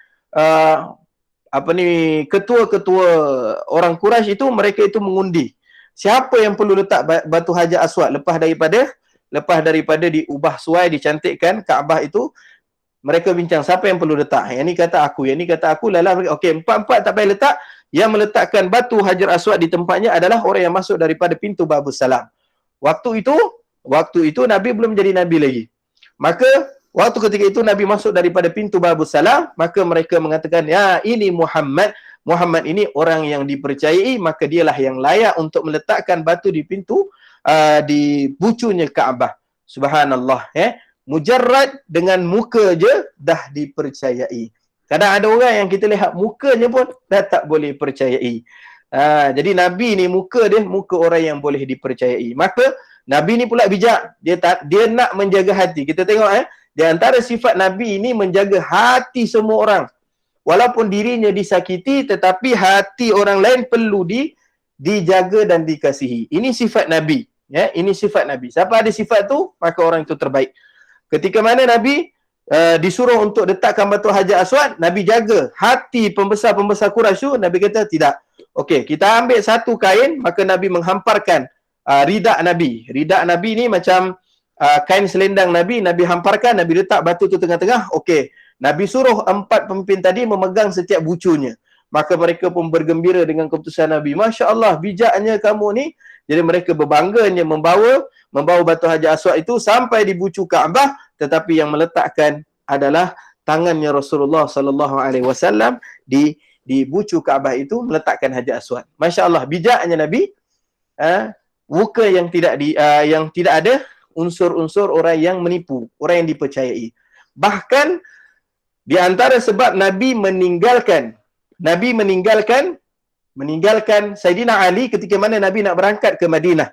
ketua-ketua orang Quraisy itu. Mereka itu mengundi siapa yang perlu letak batu Hajar Aswad lepas daripada diubah suai, dicantikkan Kaabah itu. Mereka bincang siapa yang perlu letak. Yang ni kata aku, yang ni kata aku. Okey, 4 tak payah letak. Yang meletakkan batu Hajar Aswad di tempatnya adalah orang yang masuk daripada pintu Babus Salam. Waktu itu Nabi belum jadi Nabi lagi. Maka waktu ketika itu Nabi masuk daripada pintu Babus Salam, maka mereka mengatakan, ya, ini Muhammad ini orang yang dipercayai, maka dialah yang layak untuk meletakkan batu di pintu di bucunya Kaabah. Subhanallah, mujarrad dengan muka je dah dipercayai. Kadang ada orang yang kita lihat mukanya pun dah tak boleh percayai. Jadi Nabi ni muka dia muka orang yang boleh dipercayai. Maka Nabi ni pula bijak. Dia nak menjaga hati. Kita tengok di antara sifat Nabi ini menjaga hati semua orang. Walaupun dirinya disakiti, tetapi hati orang lain perlu dijaga dan dikasihi. Ini sifat Nabi. Ini sifat Nabi. Siapa ada sifat tu, maka orang itu terbaik. Ketika mana Nabi disuruh untuk letakkan batu Hajar Aswad, Nabi jaga hati pembesar-pembesar Quraisy tu. Nabi kata tidak. Okey, kita ambil satu kain, maka Nabi menghamparkan ridak Nabi. Ridak Nabi ni macam kain selendang Nabi, Nabi hamparkan, Nabi letak batu tu tengah-tengah. Okey, Nabi suruh 4 pemimpin tadi memegang setiap bucunya. Maka mereka pun bergembira dengan keputusan Nabi. Masya Allah, bijaknya kamu ni. Jadi mereka berbangganya membawa batu Hajar Aswad itu sampai di bucu Kaabah, tetapi yang meletakkan adalah tangannya Rasulullah sallallahu alaihi wasallam di bucu Kaabah itu, meletakkan Hajar Aswad. Masya Allah, bijaknya Nabi. Muka yang tidak ada unsur-unsur orang yang menipu, orang yang dipercayai. Bahkan di antara sebab Nabi meninggalkan Sayyidina Ali ketika mana Nabi nak berangkat ke Madinah.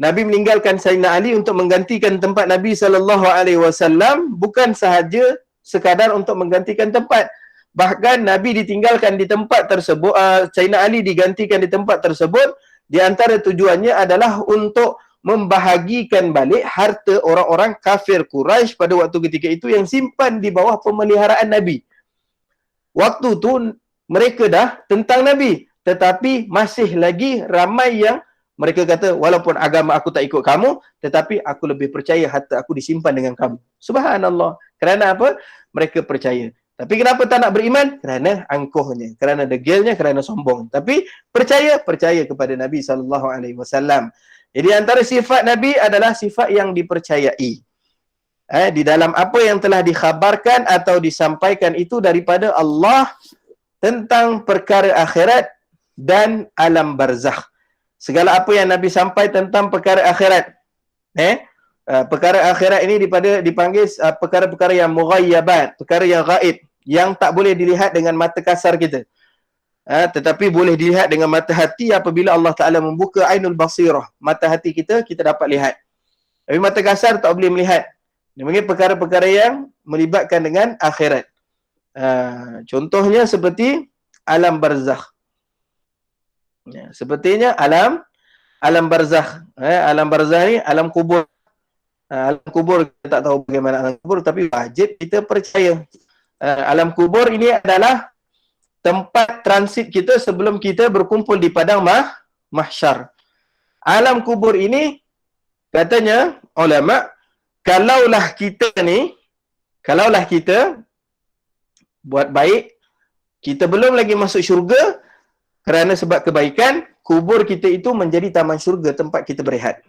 Nabi meninggalkan Sayyidina Ali untuk menggantikan tempat Nabi SAW, bukan sahaja sekadar untuk menggantikan tempat. Bahkan Nabi ditinggalkan di tempat tersebut, Sayyidina Ali digantikan di tempat tersebut, di antara tujuannya adalah untuk membahagikan balik harta orang-orang kafir Quraisy pada waktu ketika itu yang simpan di bawah pemeliharaan Nabi. Waktu tu mereka dah tentang Nabi, tetapi masih lagi ramai yang mereka kata, walaupun agama aku tak ikut kamu, tetapi aku lebih percaya harta aku disimpan dengan kamu. Subhanallah. Kerana apa? Mereka percaya. Tapi kenapa tak nak beriman? Kerana angkuhnya, kerana degilnya, kerana sombong. Tapi percaya kepada Nabi SAW. Jadi antara sifat Nabi adalah sifat yang dipercayai. Di dalam apa yang telah dikhabarkan atau disampaikan itu daripada Allah tentang perkara akhirat dan alam barzakh. Segala apa yang Nabi sampai tentang perkara akhirat. Perkara akhirat ini dipanggil perkara-perkara yang mughayyabat, perkara yang gaib, yang tak boleh dilihat dengan mata kasar kita. Tetapi boleh dilihat dengan mata hati apabila Allah Ta'ala membuka ainul basirah. Mata hati kita dapat lihat. Tapi mata kasar tak boleh melihat. Dia panggil perkara-perkara yang melibatkan dengan akhirat. Contohnya seperti alam barzakh. Sepertinya alam barzakh. Alam barzakh ni alam kubur. Alam kubur kita tak tahu bagaimana alam kubur, tapi wajib kita percaya. Alam kubur ini adalah tempat transit kita sebelum kita berkumpul di padang mahsyar. Alam kubur ini katanya ulama, kalaulah kita buat baik, kita belum lagi masuk syurga kerana sebab kebaikan, kubur kita itu menjadi taman syurga, tempat kita berehat.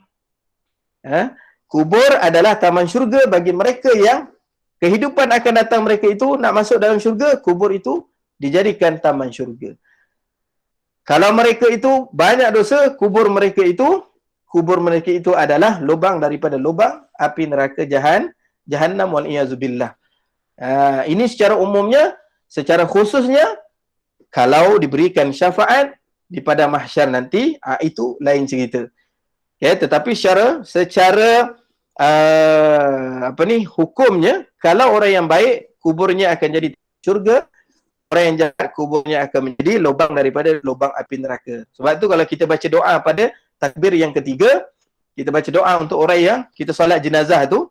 Kubur adalah taman syurga bagi mereka yang kehidupan akan datang mereka itu nak masuk dalam syurga, kubur itu dijadikan taman syurga. Kalau mereka itu banyak dosa, kubur mereka itu adalah lubang daripada lubang api neraka jahannam wal iyazubillah. Ini secara umumnya, secara khususnya kalau diberikan syafaat di pada mahsyar nanti, itu lain cerita. Tetapi secara hukumnya, kalau orang yang baik kuburnya akan jadi syurga, orang yang jahat kuburnya akan menjadi lubang daripada lubang api neraka. Sebab tu kalau kita baca doa pada takbir yang ketiga, kita baca doa untuk orang yang kita solat jenazah tu,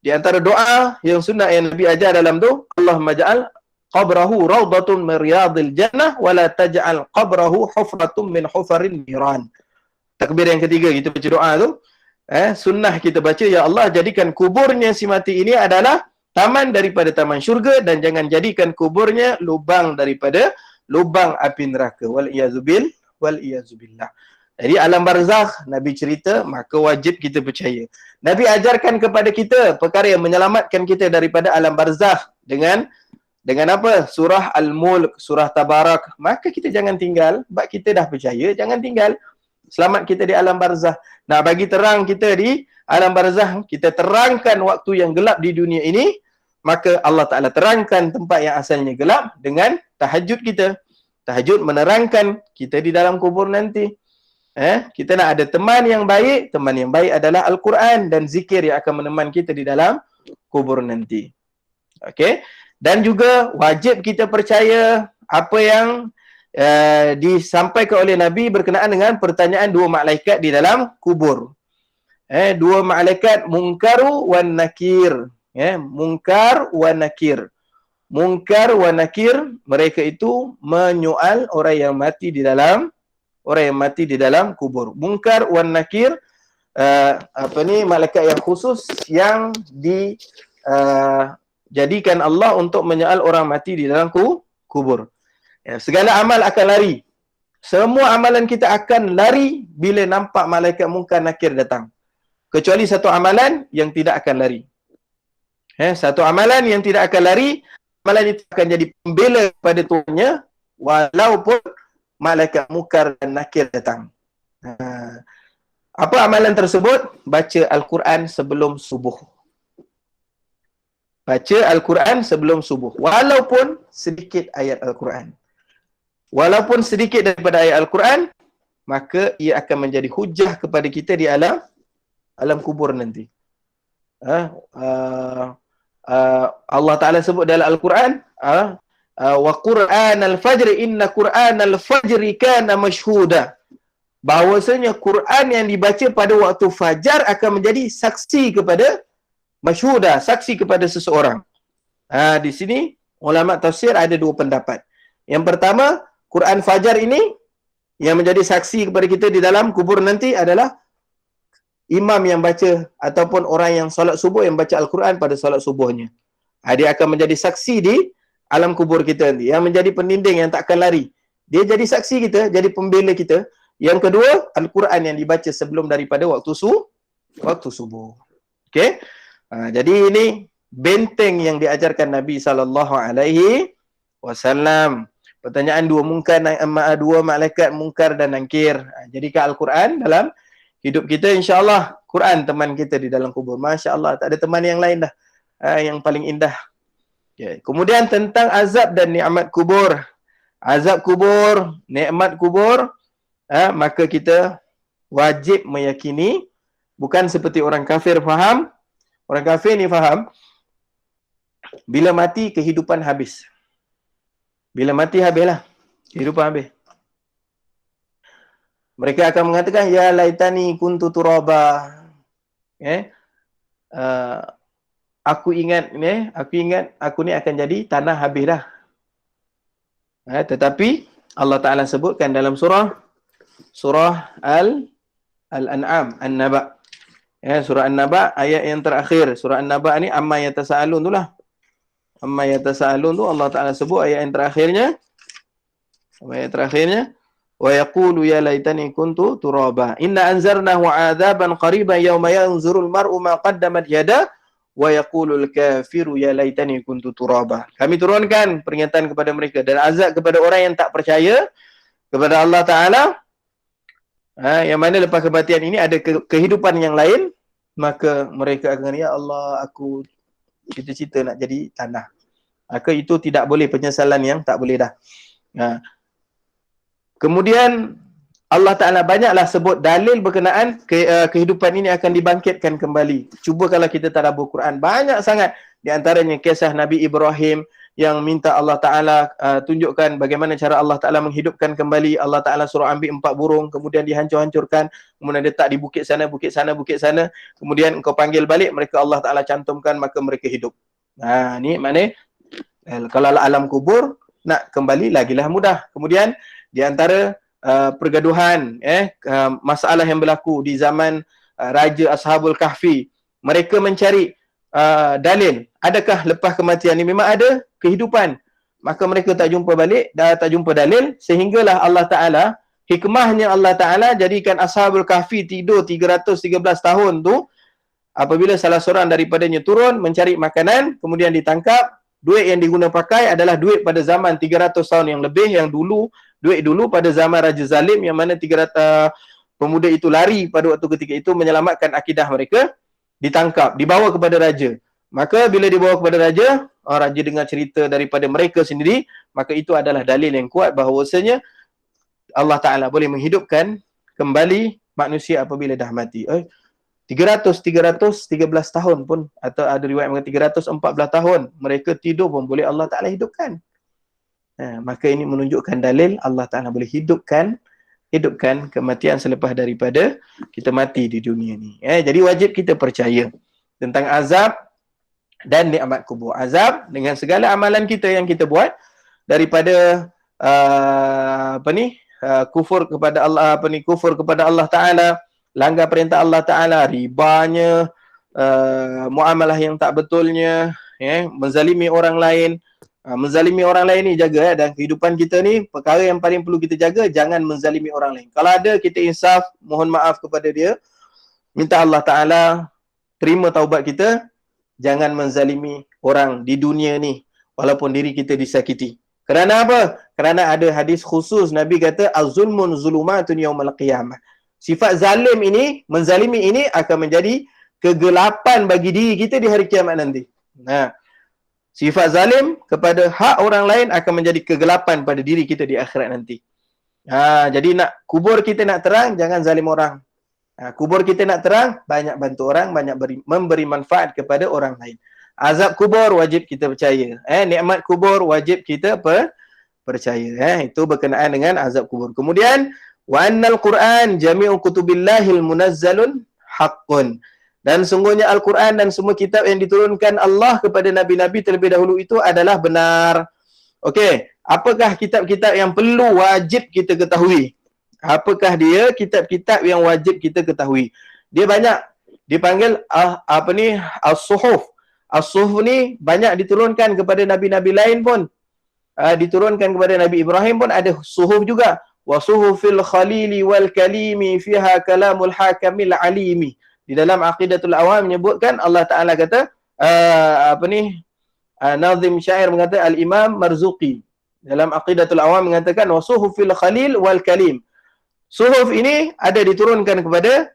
di antara doa yang sunnah yang Nabi ajar dalam tu, Allahumma ja'al qabrahu rawdatun min riyadil jannah wa la taj'al qabrahu hufratun min hufarin niran. Takbir yang ketiga kita baca doa tu, sunnah kita baca, ya Allah jadikan kuburnya si mati ini adalah taman daripada taman syurga dan jangan jadikan kuburnya lubang daripada lubang api neraka. Wal iyazubillah. Jadi alam barzakh Nabi cerita, maka wajib kita percaya. Nabi ajarkan kepada kita perkara yang menyelamatkan kita daripada alam barzakh dengan apa? Surah Al-Mulk, surah Tabarak. Maka kita jangan tinggal, sebab kita dah percaya, jangan tinggal. Selamat kita di alam barzah. Nak bagi terang kita di alam barzah, kita terangkan waktu yang gelap di dunia ini, maka Allah Ta'ala terangkan tempat yang asalnya gelap dengan tahajud kita. Tahajud menerangkan kita di dalam kubur nanti. Kita nak ada teman yang baik. Teman yang baik adalah Al-Quran dan zikir yang akan menemani kita di dalam kubur nanti. Okey. Dan juga wajib kita percaya apa yang disampaikan oleh Nabi berkenaan dengan pertanyaan dua malaikat di dalam kubur. Dua malaikat Munkaru wan Nakir. Munkar wan Nakir. Munkar wan Nakir, mereka itu menyoal orang yang mati di dalam kubur. Munkar wan Nakir, malaikat yang khusus yang dijadikan Allah untuk menyoal orang mati di dalam kubur. Segala amal akan lari. Semua amalan kita akan lari bila nampak malaikat Munkar Nakir datang. Kecuali satu amalan yang tidak akan lari. Satu amalan yang tidak akan lari, amalan itu akan jadi pembela kepada Tuhannya walaupun malaikat Munkar dan Nakir datang. Apa amalan tersebut? Baca Al-Quran sebelum subuh. Baca Al-Quran sebelum subuh. Walaupun sedikit ayat Al-Quran. Walaupun sedikit daripada ayat Al-Quran, maka ia akan menjadi hujah kepada kita di alam kubur nanti. Allah Ta'ala sebut dalam Al-Quran, wa Qur'an al-fajr inna Qur'an al-fajr kana mashhuda. Bahawasanya Quran yang dibaca pada waktu fajar akan menjadi saksi kepada masyhuda, saksi kepada seseorang. Di sini ulama tafsir ada dua pendapat. Yang pertama, Quran fajar ini yang menjadi saksi kepada kita di dalam kubur nanti adalah imam yang baca ataupun orang yang solat subuh yang baca Al-Quran pada solat subuhnya. Dia akan menjadi saksi di alam kubur kita nanti. Yang menjadi pendinding yang tak akan lari. Dia jadi saksi kita, jadi pembela kita. Yang kedua, Al-Quran yang dibaca sebelum daripada waktu subuh. Okey. Jadi ini benteng yang diajarkan Nabi SAW. Pertanyaan dua malaikat Munkar dan Nakir. Jadikan Al-Quran dalam hidup kita, insya-Allah Quran teman kita di dalam kubur. Masya-Allah, tak ada teman yang lain dah. Yang paling indah. Okay. Kemudian tentang azab dan nikmat kubur. Azab kubur, nikmat kubur, maka kita wajib meyakini, bukan seperti orang kafir faham. Orang kafir ni faham, bila mati kehidupan habis. Bila mati habislah. Kehidupan habis. Mereka akan mengatakan, ya laitani kuntu turaba. Aku ingat aku ni akan jadi tanah habis dah. Tetapi Allah Ta'ala sebutkan dalam surah Al-An'am, An-Naba. Surah An-Naba ayat yang terakhir. Surah An-Naba ni amma yatasaalun tu lah. Amma yatasaalun tu Allah Ta'ala sebut ayat yang terakhirnya. Wa yaqulu ya laitani kuntu turaba. Inna anzarnahu 'adzaban qariban yawma yanzurul mar'u ma qaddamat yada wa yaqulul kafiru ya laitani kuntu turaba. Kami turunkan peringatan kepada mereka dan azab kepada orang yang tak percaya kepada Allah Ta'ala. Yang mana lepas kematian ini ada kehidupan yang lain, maka mereka akan, ya Allah, aku cita-cita nak jadi tanah. Maka itu tidak boleh, penyesalan yang tak boleh dah. Kemudian Allah Ta'ala banyaklah sebut dalil berkenaan kehidupan ini akan dibangkitkan kembali. Cuba kalau kita tadabbur Quran, banyak sangat. Di antaranya kisah Nabi Ibrahim yang minta Allah Ta'ala tunjukkan bagaimana cara Allah Ta'ala menghidupkan kembali. Allah Ta'ala suruh ambil 4 burung, kemudian dihancur-hancurkan, kemudian letak di bukit sana. Kemudian engkau panggil balik, mereka Allah Ta'ala cantumkan, maka mereka hidup. Ni maknanya kalau alam kubur nak kembali lagilah mudah. Kemudian di antara pergaduhan masalah yang berlaku di zaman Raja Ashabul Kahfi, mereka mencari dalil, adakah lepas kematian ni memang ada kehidupan. Maka mereka tak jumpa dalil, sehinggalah Allah Ta'ala, hikmahnya Allah Ta'ala jadikan Ashabul Kahfi tidur 313 tahun tu. Apabila salah seorang daripadanya turun mencari makanan, kemudian ditangkap, duit yang diguna pakai adalah duit pada zaman 300 tahun yang lebih, yang duit dulu pada zaman Raja Zalim, yang mana pemuda itu lari pada waktu ketika itu menyelamatkan akidah mereka, ditangkap, dibawa kepada raja. Maka bila dibawa kepada raja, raja dengar cerita daripada mereka sendiri, maka itu adalah dalil yang kuat bahawasanya Allah Ta'ala boleh menghidupkan kembali manusia apabila dah mati. 313 tahun pun, atau ada riwayat mengatakan 314 tahun mereka tidur pun boleh Allah Ta'ala hidupkan. Maka ini menunjukkan dalil Allah Ta'ala boleh hidupkan kematian selepas daripada kita mati di dunia ni. Jadi wajib kita percaya tentang azab dan nikmat kubur. Azab dengan segala amalan kita yang kita buat daripada kufur kepada Allah, kufur kepada Allah Ta'ala, langgar perintah Allah Ta'ala, ribanya, muamalah yang tak betulnya, menzalimi orang lain. Menzalimi orang lain ni jaga dan kehidupan kita ni perkara yang paling perlu kita jaga, jangan menzalimi orang lain. Kalau ada kita insaf, mohon maaf kepada dia, minta Allah Ta'ala terima taubat kita, jangan menzalimi orang di dunia ni walaupun diri kita disakiti. Kerana apa? Kerana ada hadis khusus Nabi kata az-zulmun zulumatun yaumal qiyamah. Sifat zalim ini, menzalimi ini akan menjadi kegelapan bagi diri kita di hari kiamat nanti. Sifat zalim kepada hak orang lain akan menjadi kegelapan pada diri kita di akhirat nanti. Jadi nak kubur kita nak terang, jangan zalim orang. Kubur kita nak terang, banyak bantu orang, banyak memberi manfaat kepada orang lain. Azab kubur wajib kita percaya. Nikmat kubur wajib kita percaya. Itu berkenaan dengan azab kubur. Kemudian wa annal Qur'an jami'u kutubillahil munazzalun haqqun. Dan sungguhnya Al-Quran dan semua kitab yang diturunkan Allah kepada Nabi-Nabi terlebih dahulu itu adalah benar. Okey, apakah kitab-kitab yang perlu wajib kita ketahui? Apakah dia kitab-kitab yang wajib kita ketahui? Dia banyak dipanggil as-suhuf. As-suhuf ni banyak diturunkan kepada Nabi-Nabi lain pun. Diturunkan kepada Nabi Ibrahim pun ada suhuf juga. Wa suhufil khalili wal kalimi fiha kalamul hakamil alimi. Di dalam Aqidatul Awam menyebutkan Allah Ta'ala kata nazim syair mengata Al-Imam Marzuqi dalam Aqidatul Awam mengatakan wasuhufil khalil wal kalim. Suhuf ini ada diturunkan kepada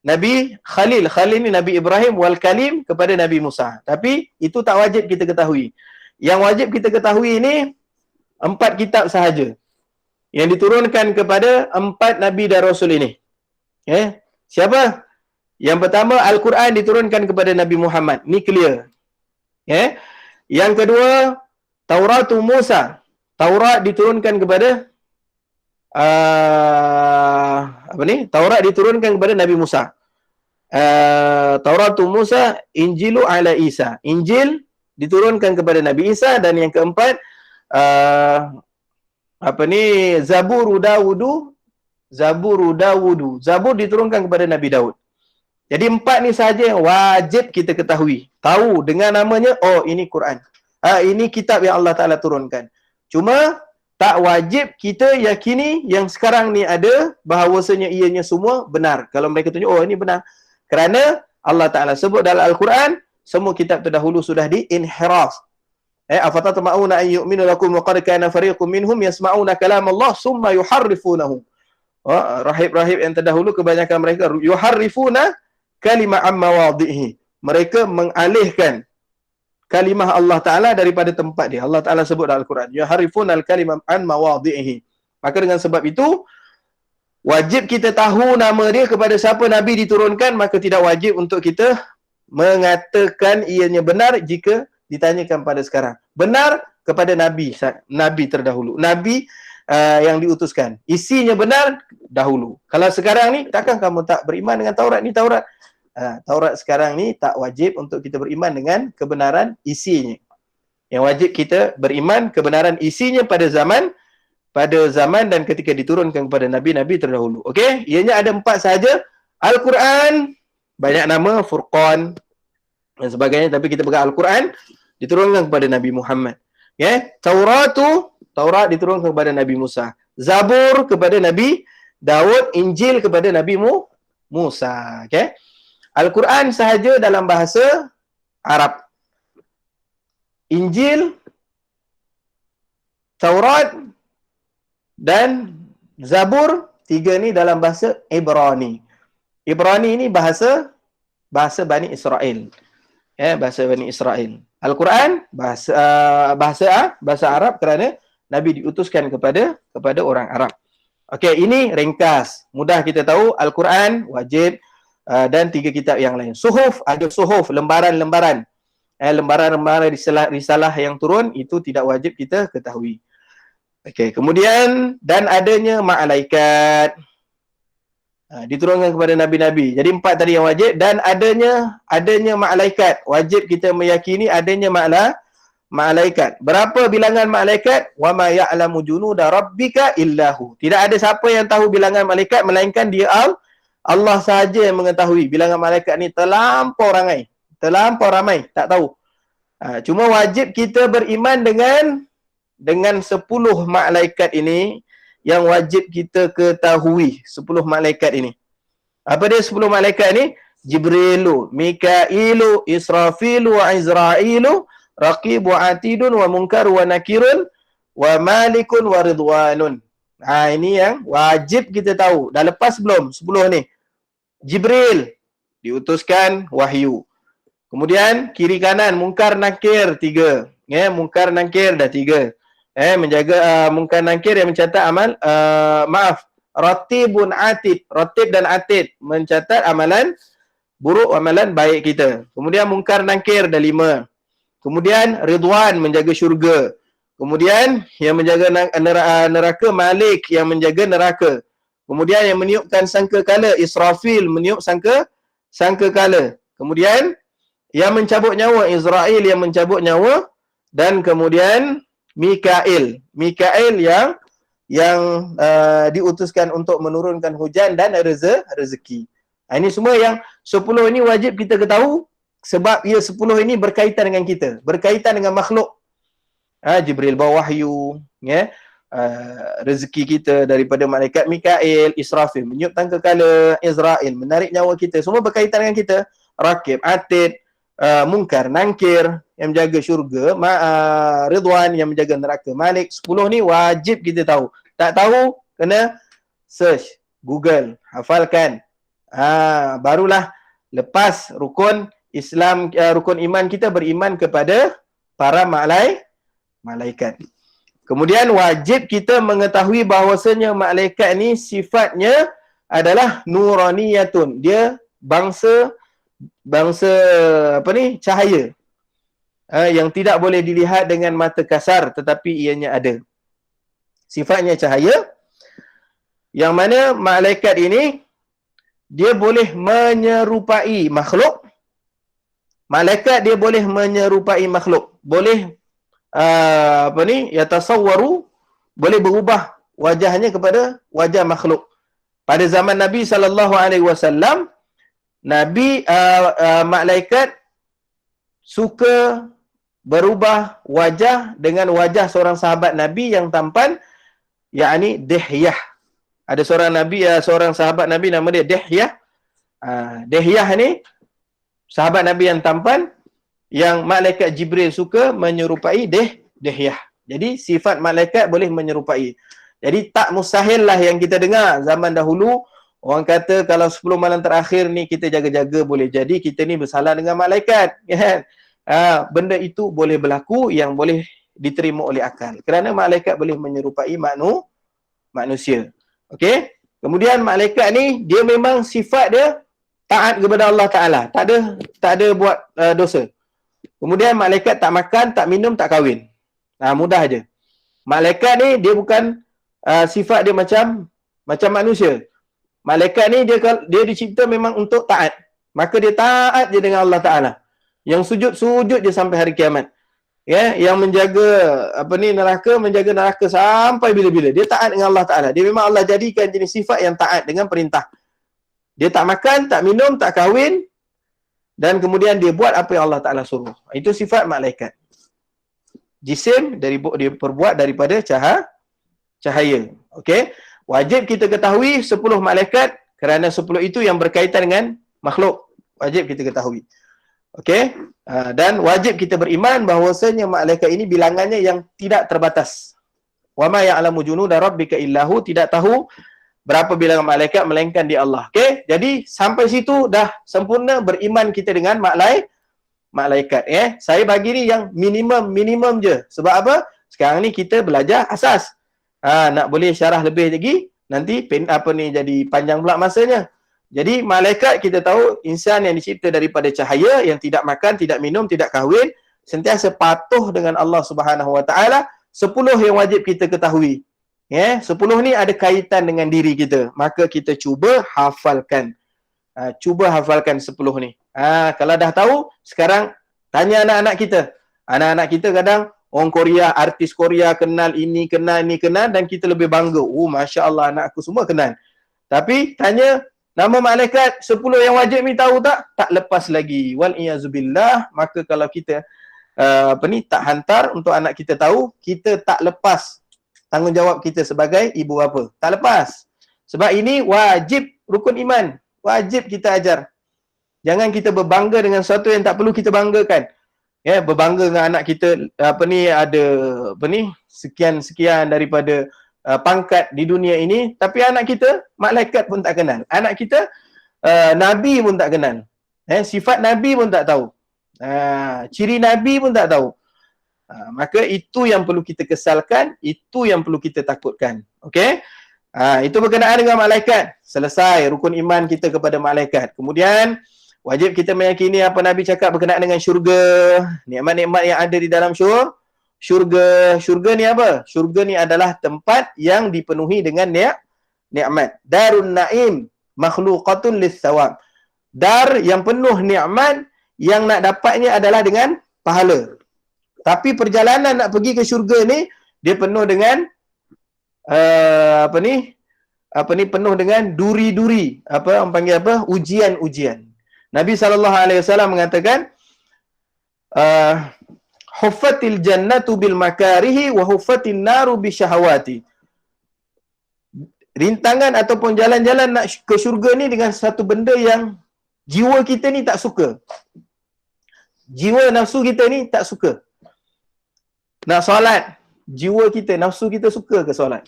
Nabi Khalil. Khalil ini Nabi Ibrahim, wal kalim kepada Nabi Musa. Tapi itu tak wajib kita ketahui. Yang wajib kita ketahui ini 4 kitab sahaja yang diturunkan kepada 4 Nabi dan Rasul ini. Siapa? Yang pertama, Al-Quran diturunkan kepada Nabi Muhammad. Ni clear. Yang kedua, Tauratu Musa. Taurat diturunkan kepada Taurat diturunkan kepada Nabi Musa. Tauratu Musa, Injilu ala Isa. Injil diturunkan kepada Nabi Isa. Dan yang keempat, Zaburu Dawudu. Zabur diturunkan kepada Nabi Daud. Jadi 4 ni sahaja yang wajib kita ketahui. Tahu dengan namanya, ini Quran. Ini kitab yang Allah Ta'ala turunkan. Cuma tak wajib kita yakini yang sekarang ni ada bahawasanya ianya semua benar. Kalau mereka tunjuk, ini benar. Kerana Allah Ta'ala sebut dalam Al-Quran, semua kitab terdahulu sudah di-inhiraf. Afatatma'una an yu'minu lakum wa qad kana fariqun minhum yasma'una kalam Allah summa yuharrifunahu. Rahib-rahib yang terdahulu kebanyakan mereka yuharrifuna kalimah amma wadhihi. Mereka mengalihkan kalimah Allah Ta'ala daripada tempat dia. Allah Ta'ala sebut dalam Al-Quran. Yuharrifunal kalimah an mawadhihi. Maka dengan sebab itu, wajib kita tahu nama dia kepada siapa Nabi diturunkan, maka tidak wajib untuk kita mengatakan ianya benar jika ditanyakan pada sekarang. Benar kepada Nabi terdahulu. Nabi yang diutuskan. Isinya benar dahulu. Kalau sekarang ni, takkan kamu tak beriman dengan Taurat? Ni Taurat. Taurat sekarang ni tak wajib untuk kita beriman dengan kebenaran isinya. Yang wajib kita beriman kebenaran isinya pada zaman dan ketika diturunkan kepada Nabi-Nabi terdahulu. Okey? Ianya ada 4 sahaja. Al-Quran, banyak nama, Furqan dan sebagainya. Tapi kita pegang Al-Quran, diturunkan kepada Nabi Muhammad. Taurat diturunkan kepada Nabi Musa. Zabur kepada Nabi Daud. Injil kepada Nabi Musa. Okay? Al-Quran sahaja dalam bahasa Arab. Injil, Taurat dan Zabur tiga ni dalam bahasa Ibrani. Ibrani ni bahasa Bani Israel. Bahasa Bani Israel. Al-Quran bahasa Arab kerana Nabi diutuskan kepada orang Arab. Okey, ini ringkas. Mudah kita tahu Al-Quran wajib dan tiga kitab yang lain. Suhuf, ada suhuf, lembaran-lembaran. Lembaran-lembaran risalah yang turun itu tidak wajib kita ketahui. Okey, kemudian dan adanya malaikat. Diturunkan kepada nabi-nabi. Jadi 4 tadi yang wajib dan adanya malaikat. Wajib kita meyakini adanya malaikat. Berapa bilangan malaikat? Wa ma ya'lamu junuda rabbika illahu. Tidak ada siapa yang tahu bilangan malaikat melainkan dia Allah sahaja yang mengetahui. Bilangan malaikat ni terlampau ramai, tak tahu. Cuma wajib kita beriman dengan 10 malaikat ini yang wajib kita ketahui. 10 malaikat ini. Apa dia 10 malaikat ini? Jibrilu, Mikailu, Israfilu, wa Izrailu, Raqib wa Atidun, wa Munkar wa Nakirun, wa Malikun wa Ridwanun. Ini yang wajib kita tahu. Dah lepas belum 10 ni? Jibril diutuskan wahyu. Kemudian kiri kanan Munkar Nakir 3. Munkar Nakir dah 3. Menjaga Munkar Nakir yang mencatat amal Ratibun Atid, Ratib dan Atid mencatat amalan buruk, amalan baik kita. Kemudian Munkar Nakir dah 5. Kemudian Ridwan menjaga syurga. Kemudian yang menjaga neraka Malik yang menjaga neraka. Kemudian yang meniupkan sangkakala Israfil meniup sangkakala. Kemudian yang mencabut nyawa Israel yang mencabut nyawa, dan kemudian Mikail yang diutuskan untuk menurunkan hujan dan rezeki. Ini semua yang 10 ini wajib kita ketahui sebab ia 10 ini berkaitan dengan kita, berkaitan dengan makhluk. Jibril bawa wahyu, rezeki kita daripada malaikat Mikail, Israfil meniup sangkakala, Israel menarik nyawa kita, semua berkaitan dengan kita. Raqib, Atid, Munkar, Nakir yang menjaga syurga, Ridwan yang menjaga neraka, Malik. 10 ni wajib kita tahu. Tak tahu, kena search, Google, hafalkan. Barulah lepas rukun Islam, rukun iman kita beriman kepada para malaikat. Kemudian wajib kita mengetahui bahawasanya malaikat ni sifatnya adalah nuraniyatun. Dia bangsa cahaya. Yang tidak boleh dilihat dengan mata kasar tetapi ianya ada. Sifatnya cahaya. Yang mana malaikat ini dia boleh menyerupai makhluk. Malaikat dia boleh menyerupai makhluk. Boleh yatasawwaru, boleh berubah wajahnya kepada wajah makhluk. Pada zaman Nabi SAW, malaikat suka berubah wajah dengan wajah seorang sahabat Nabi yang tampan, yakni Dihyah. Ada seorang sahabat Nabi nama dia Dihyah. Dihyah ni sahabat Nabi yang tampan yang malaikat Jibril suka menyerupai Dihyah. Jadi sifat malaikat boleh menyerupai. Jadi tak mustahil lah yang kita dengar zaman dahulu orang kata kalau 10 malam terakhir ni kita jaga-jaga, boleh jadi kita ni bersalah dengan malaikat, kan? Benda itu boleh berlaku yang boleh diterima oleh akal. Kerana malaikat boleh menyerupai manusia. Okey? Kemudian malaikat ni dia memang sifat dia taat kepada Allah Taala. Tak ada buat dosa. Kemudian malaikat tak makan, tak minum, tak kahwin. Mudah aja. Malaikat ni dia bukan sifat dia macam manusia. Malaikat ni dia dicipta memang untuk taat. Maka dia taat je dengan Allah Taala. Yang sujud je sampai hari kiamat. Yang menjaga menjaga neraka sampai bila-bila. Dia taat dengan Allah Taala. Dia memang Allah jadikan jenis sifat yang taat dengan perintah. Dia tak makan, tak minum, tak kahwin, dan kemudian dia buat apa yang Allah Ta'ala suruh. Itu sifat malaikat. Jisim dia perbuat daripada cahaya. Okey? Wajib kita ketahui 10 malaikat kerana 10 itu yang berkaitan dengan makhluk. Wajib kita ketahui. Okey? Dan wajib kita beriman bahawasanya malaikat ini bilangannya yang tidak terbatas. Wa ma ya'lamu junuda rabbika illahu, tidak tahu berapa bilangan malaikat melainkan di Allah. Okey, jadi sampai situ dah sempurna beriman kita dengan malaikat. Saya bagi ni yang minimum je. Sebab apa? Sekarang ni kita belajar asas. Nak boleh syarah lebih lagi, nanti jadi panjang pula masanya. Jadi malaikat kita tahu insan yang dicipta daripada cahaya, yang tidak makan, tidak minum, tidak kahwin, sentiasa patuh dengan Allah Subhanahu Wa Taala. 10 yang wajib kita ketahui. 10 ni ada kaitan dengan diri kita. Maka kita cuba hafalkan. Cuba hafalkan 10 ni. Kalau dah tahu, sekarang tanya anak-anak kita. Anak-anak kita kadang orang Korea, artis Korea kenal ini, kenal, dan kita lebih bangga. Masya Allah, anak aku semua kenal. Tapi tanya nama malaikat 10 yang wajib ni tahu tak? Tak lepas lagi. Wal-iyazubillah. Maka kalau kita tak hantar untuk anak kita tahu, kita tak lepas tanggungjawab kita sebagai ibu bapa. Tak lepas. Sebab ini wajib rukun iman. Wajib kita ajar. Jangan kita berbangga dengan sesuatu yang tak perlu kita banggakan. Berbangga dengan anak kita ada sekian-sekian daripada pangkat di dunia ini, tapi anak kita malaikat pun tak kenal. Anak kita nabi pun tak kenal. Sifat nabi pun tak tahu. Ciri nabi pun tak tahu. Maka itu yang perlu kita kesalkan, itu yang perlu kita takutkan. Okey? Itu berkenaan dengan malaikat. Selesai rukun iman kita kepada malaikat. Kemudian wajib kita meyakini apa Nabi cakap berkenaan dengan syurga, nikmat-nikmat yang ada di dalam syurga. Syurga ni apa? Syurga ni adalah tempat yang dipenuhi dengan nikmat. Darun Naim makhluqatun lis-sawab. Dar yang penuh nikmat, yang nak dapatnya adalah dengan pahala. Tapi perjalanan nak pergi ke syurga ni, dia penuh dengan penuh dengan duri-duri. Orang panggil apa? Ujian-ujian. Nabi SAW mengatakan, huffatil jannatu bil makarihi wa huffatin naru bi syahawati. Rintangan ataupun jalan-jalan nak ke syurga ni dengan satu benda yang jiwa kita ni tak suka. Jiwa nafsu kita ni tak suka. Nak solat, jiwa kita, nafsu kita suka ke solat?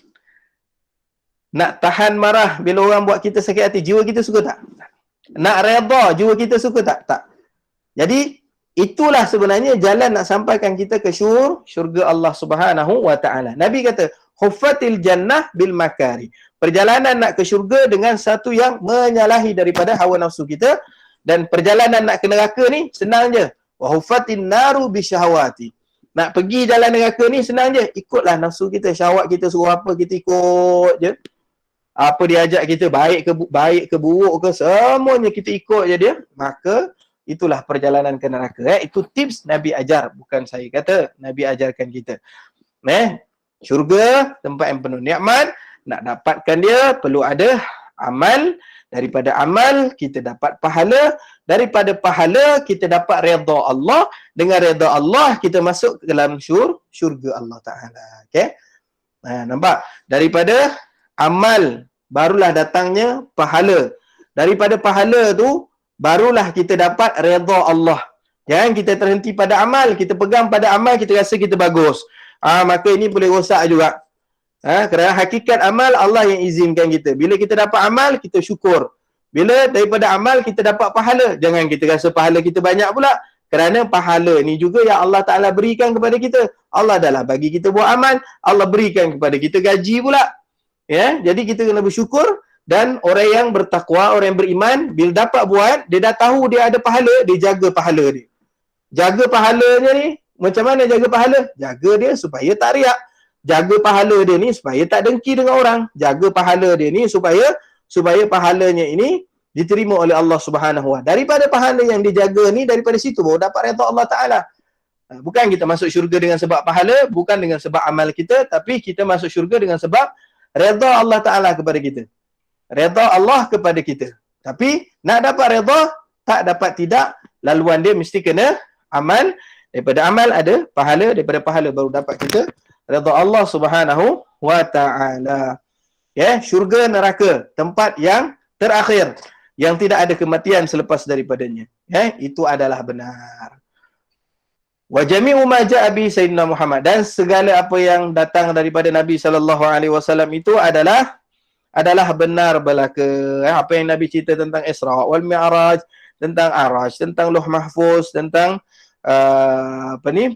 Nak tahan marah bila orang buat kita sakit hati, jiwa kita suka tak? Nak redha, jiwa kita suka tak? Tak. Jadi, itulah sebenarnya jalan nak sampaikan kita ke syurga Allah Subhanahu Wa Taala. Nabi kata, huffatil jannah bil makari. Perjalanan nak ke syurga dengan satu yang menyalahi daripada hawa nafsu kita, dan perjalanan nak ke neraka ni senang je. Wa huffatin naru bi syahawati. Nak pergi jalan neraka ni senang je. Ikutlah nafsu kita, syahwat kita suruh apa, kita ikut je. Apa dia ajak kita, baik ke buruk ke, semuanya kita ikut je dia. Maka itulah perjalanan ke neraka. Itu tips Nabi ajar, bukan saya kata. Nabi ajarkan kita. Syurga, tempat yang penuh nikmat. Nak dapatkan dia, perlu ada amal. Daripada amal, kita dapat pahala. Daripada pahala, kita dapat redha Allah. Dengan redha Allah, kita masuk ke dalam syurga Allah Ta'ala. Okay? Nampak? Daripada amal, barulah datangnya pahala. Daripada pahala tu, barulah kita dapat redha Allah. Jangan kita terhenti pada amal. Kita pegang pada amal, kita rasa kita bagus. Maka ini boleh rosak juga. Kerana hakikat amal, Allah yang izinkan kita. Bila kita dapat amal, kita syukur. Bila daripada amal, kita dapat pahala. Jangan kita rasa pahala kita banyak pula. Kerana pahala ni juga yang Allah Ta'ala berikan kepada kita. Allah dah lah bagi kita buat amal. Allah berikan kepada kita gaji pula. Jadi kita kena bersyukur. Dan orang yang bertakwa, orang yang beriman, bila dapat buat, dia dah tahu dia ada pahala, dia jaga pahala dia. Jaga pahalanya ni, macam mana jaga pahala? Jaga dia supaya tak riak. Jaga pahala dia ni supaya tak dengki dengan orang. Jaga pahala dia ni supaya pahalanya ini diterima oleh Allah Subhanahu Wa Taala. Daripada pahala yang dijaga ni, daripada situ baru dapat redha Allah Taala. Bukan kita masuk syurga dengan sebab pahala, bukan dengan sebab amal kita, tapi kita masuk syurga dengan sebab redha Allah Taala kepada kita. Redha Allah kepada kita. Tapi nak dapat redha, tak dapat tidak, laluan dia mesti kena amal. Daripada amal ada pahala, daripada pahala baru dapat kita redha Allah Subhanahu Wa Taala. Syurga, neraka, tempat yang terakhir, yang tidak ada kematian selepas daripadanya. Itu adalah benar. Wa jami'u ma ja'a bi sayyidina Muhammad, dan segala apa yang datang daripada Nabi sallallahu alaihi wasallam itu adalah adalah benar belaka. Apa yang Nabi cerita tentang Isra wal Mi'raj, tentang Araj, tentang Lauh Mahfuz, tentang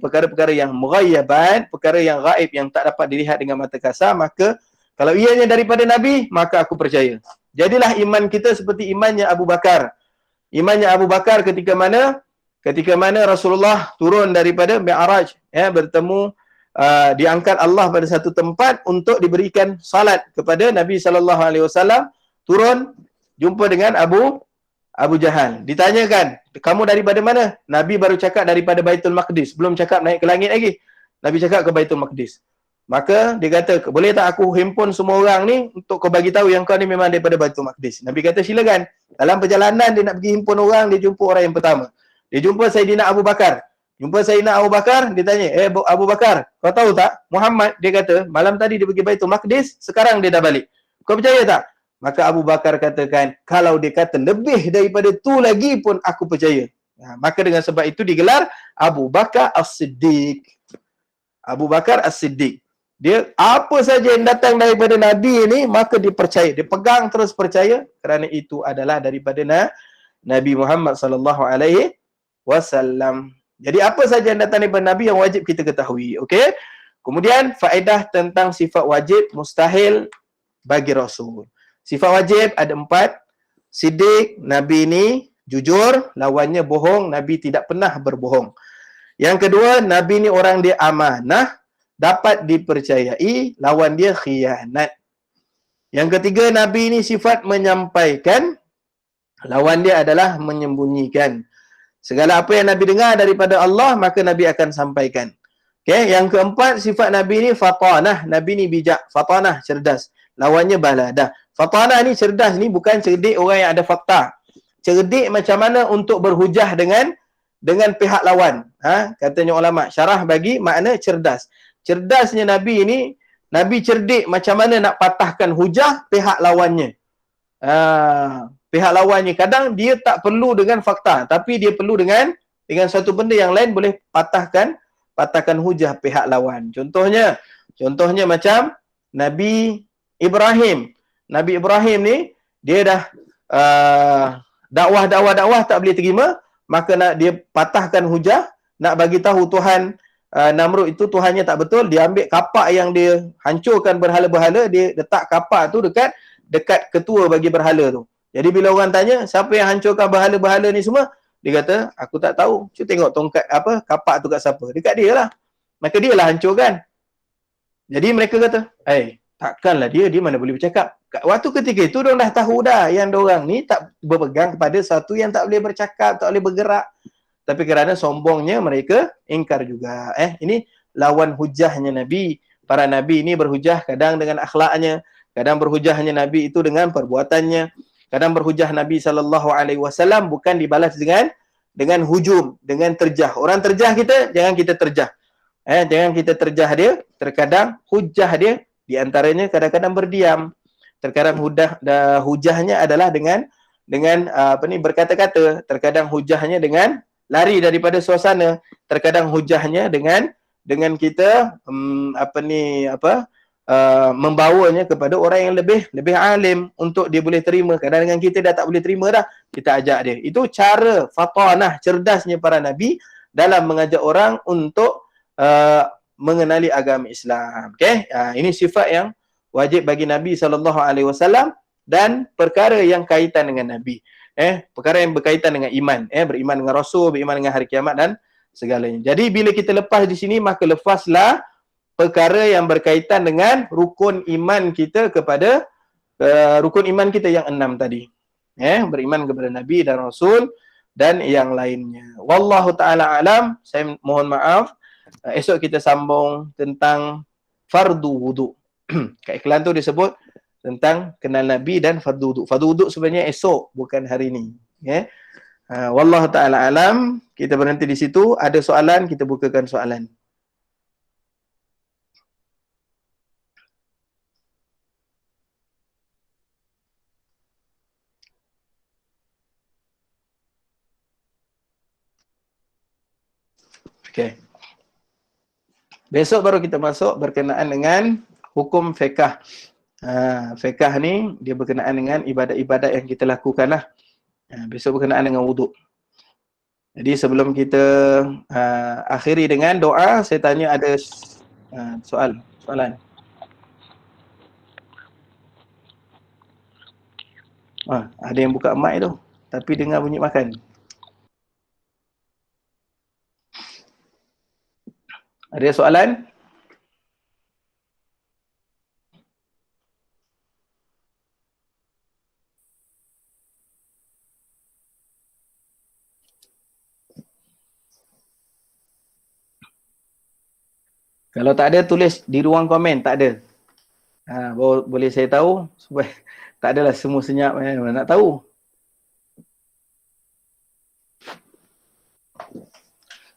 perkara-perkara yang mughayyabat, perkara yang gaib yang tak dapat dilihat dengan mata kasar, maka kalau ianya daripada Nabi, maka aku percaya. Jadilah iman kita seperti imannya Abu Bakar. Imannya Abu Bakar ketika mana Rasulullah turun daripada Mi'raj, bertemu, diangkat Allah pada satu tempat untuk diberikan salat kepada Nabi SAW. Turun jumpa dengan Abu Jahal. Ditanyakan, kamu daripada mana? Nabi baru cakap daripada Baitul Maqdis, belum cakap naik ke langit lagi. Nabi cakap ke Baitul Maqdis. Maka dia kata, boleh tak aku himpun semua orang ni untuk kau bagi tahu yang kau ni memang daripada Baitul Maqdis. Nabi kata silakan. Dalam perjalanan dia nak pergi himpun orang, dia jumpa orang yang pertama. Dia jumpa Saidina Abu Bakar. Jumpa Saidina Abu Bakar, dia tanya, Abu Bakar, kau tahu tak? Muhammad, dia kata, malam tadi dia pergi Baitul Maqdis, sekarang dia dah balik. Kau percaya tak? Maka Abu Bakar katakan, kalau dia kata lebih daripada tu lagi pun aku percaya. Maka dengan sebab itu digelar Abu Bakar As-Siddiq. Abu Bakar As-Siddiq. Dia apa saja yang datang daripada Nabi ini, maka dia percaya. Dia pegang terus percaya, kerana itu adalah daripada Nabi Muhammad sallallahu alaihi wasallam. Jadi apa saja yang datang daripada Nabi yang wajib kita ketahui. Okey? Kemudian faedah tentang sifat wajib mustahil bagi Rasul. Sifat wajib ada 4. Siddiq, Nabi ini jujur, lawannya bohong, Nabi tidak pernah berbohong. Yang kedua, Nabi ini orang dia amanah, dapat dipercayai, lawan dia khianat. Yang ketiga, Nabi ini sifat menyampaikan, lawan dia adalah menyembunyikan. Segala apa yang Nabi dengar daripada Allah, maka Nabi akan sampaikan. Okay? Yang keempat, sifat Nabi ini fatanah. Nabi ini bijak. Fatanah, cerdas. Lawannya baladah. Fatanah ni cerdas ni bukan cerdik orang yang ada fakta. Cerdik macam mana untuk berhujah dengan pihak lawan. Katanya ulama, syarah bagi makna cerdas. Cerdasnya Nabi ini, Nabi cerdik macam mana nak patahkan hujah pihak lawannya. Pihak lawannya kadang dia tak perlu dengan fakta, tapi dia perlu dengan satu benda yang lain boleh patahkan hujah pihak lawan. Contohnya macam Nabi Ibrahim. Nabi Ibrahim ni dia dah dakwah tak boleh terima, maka dia patahkan hujah, nak bagi tahu Tuhan Namrud itu Tuhannya tak betul. Dia ambil kapak yang dia hancurkan berhala-berhala, dia letak kapak tu dekat ketua bagi berhala tu. Jadi bila orang tanya, siapa yang hancurkan berhala-berhala ni semua? Dia kata, aku tak tahu. Cuba tengok tongkat kapak tu kat siapa? Dekat dia lah. Maka dia lah hancurkan. Jadi mereka kata, takkanlah dia mana boleh bercakap. Waktu ketika itu diorang dah tahu dah yang diorang ni tak berpegang kepada satu yang tak boleh bercakap, tak boleh bergerak. Tapi kerana sombongnya mereka ingkar juga. Ini lawan hujahnya Nabi. Para Nabi ini berhujah kadang dengan akhlaknya, kadang berhujahnya Nabi itu dengan perbuatannya. Kadang berhujah Nabi SAW bukan dibalas dengan hujum, dengan terjah. Orang terjah kita, jangan kita terjah. Jangan kita terjah dia. Terkadang hujah dia, di antaranya kadang-kadang berdiam. Terkadang hujahnya adalah dengan berkata-kata. Terkadang hujahnya dengan lari daripada suasana. Terkadang hujahnya dengan kita membawanya kepada orang yang lebih alim untuk dia boleh terima. Kadang-kadang kita dah tak boleh terima dah, kita ajak dia. Itu cara fatanah, cerdasnya para Nabi dalam mengajak orang untuk mengenali agama Islam. Okay? Ini sifat yang wajib bagi Nabi SAW dan perkara yang kaitan dengan Nabi. Perkara yang berkaitan dengan iman. Beriman dengan Rasul, beriman dengan hari kiamat dan segalanya. Jadi bila kita lepas di sini, maka lepaslah perkara yang berkaitan dengan rukun iman kita kepada rukun iman kita yang 6 tadi. Beriman kepada Nabi dan Rasul dan yang lainnya. Wallahu ta'ala alam. Saya mohon maaf. Esok kita sambung tentang fardu wudu. Kat iklan tu disebut tentang kenal Nabi dan fardu wudu. Fardu wudu sebenarnya esok, bukan hari ni. Wallahu ta'ala alam. Kita berhenti di situ. Ada soalan, kita bukakan soalan. Okay. Besok baru kita masuk berkenaan dengan hukum fiqh. Fiqh ni dia berkenaan dengan ibadat-ibadat yang kita lakukan lah. Besok berkenaan dengan wuduk. Jadi sebelum kita akhiri dengan doa, saya tanya ada soalan. Ada yang buka mic tu, tapi dengar bunyi makan. Ada soalan? Kalau tak ada, tulis di ruang komen, tak ada. Boleh saya tahu supaya tak adalah semua senyap nak tahu.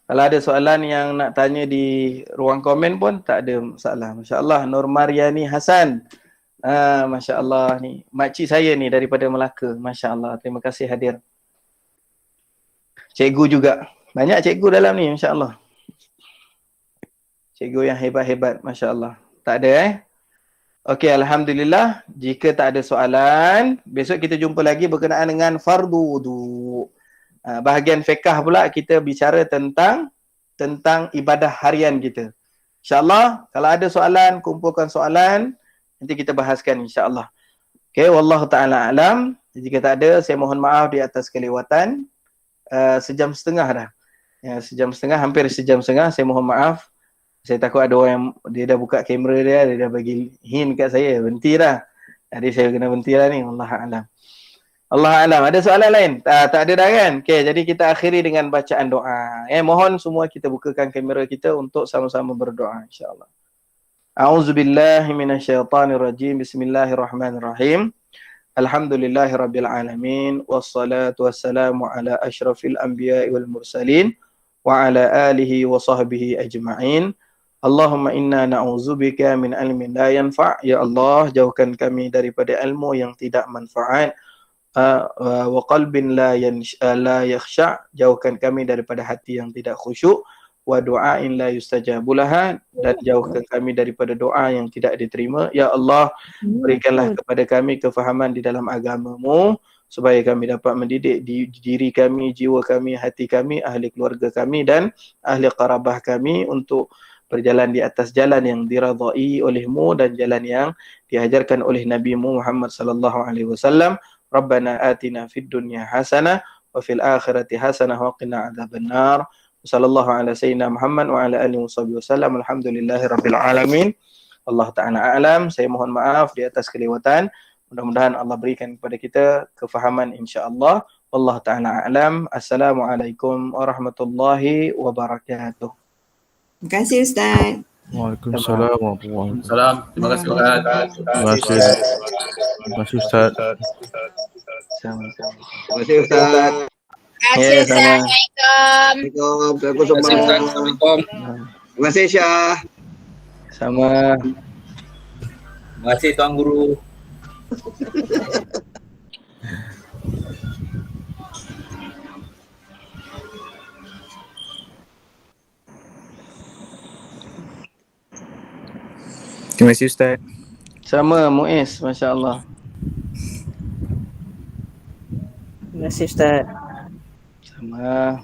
Kalau ada soalan yang nak tanya di ruang komen pun tak ada masalah. Masya-Allah, Nur Mariani Hasan. Masya-Allah ni makcik saya ni daripada Melaka. Masya-Allah, terima kasih hadir. Cikgu juga. Banyak cikgu dalam ni, masya-Allah. Cikgu yang hebat-hebat, masya-Allah. Tak ada Okey, alhamdulillah. Jika tak ada soalan, besok kita jumpa lagi berkenaan dengan fardu wudu. Bahagian fiqh pula kita bicara tentang ibadah harian kita. InsyaAllah, kalau ada soalan, kumpulkan soalan, nanti kita bahaskan insyaAllah. Okey, wallahu ta'ala alam. Jika tak ada, saya mohon maaf di atas kelewatan. Sejam setengah dah. Hampir sejam setengah, saya mohon maaf. Saya takut ada orang yang dia dah buka kamera dia dah bagi hint kat saya, berhenti dah. Jadi saya kena berhenti lah ni, wallahu alam. Allah alam. Ada soalan lain? Tak ada dah kan? Okey, jadi kita akhiri dengan bacaan doa. Mohon semua kita bukakan kamera kita untuk sama-sama berdoa insya-Allah. A'udzubillahi minasyaitonirrajim. Bismillahirrahmanirrahim. Alhamdulillahirabbil alamin wassalatu wassalamu ala asyrafil anbiya'i wal mursalin wa ala alihi wa sahbihi ajma'in. Allahumma inna na'udzubika min ilmin la yanfa'. Ya Allah, jauhkan kami daripada ilmu yang tidak manfaat. Wa qalbin la yakhsha'. Jauhkan kami daripada hati yang tidak khusyuk. Wa du'ain la yustajabu laha. Dan jauhkan kami daripada doa yang tidak diterima. Ya Allah, berikanlah kepada kami kefahaman di dalam agama-Mu supaya kami dapat mendidik diri kami, jiwa kami, hati kami, ahli keluarga kami dan ahli qarabah kami untuk berjalan di atas jalan yang diradai oleh-Mu dan jalan yang diajarkan oleh Nabi-Mu Muhammad sallallahu alaihi wasallam. Rabbana atina fid dunya hasanah wa fil akhirati hasanah wa qina adzabannar. Sallallahu ala sayyidina Muhammad wa ala alihi wasallam. Alhamdulillahirabbil alamin. Allah taala a'lam. Saya mohon maaf di atas kelewatan. Mudah-mudahan Allah berikan kepada kita kefahaman insya-Allah. Wallahu taala a'lam. Assalamualaikum warahmatullahi wabarakatuh. Terima kasih Ustaz. Waalaikumsalam warahmatullahi wabarakatuh. Salam. Terima kasih Ustaz. Terima kasih Ustaz. Sama-sama. Terima kasih Ustaz. Ya, sama. Assalamualaikum. Terima kasih Syah. Sama. Terima kasih Tuan Guru. Terima kasih Ustaz. Sama Muiz, masya-Allah. Terima kasih Ustaz. Sama.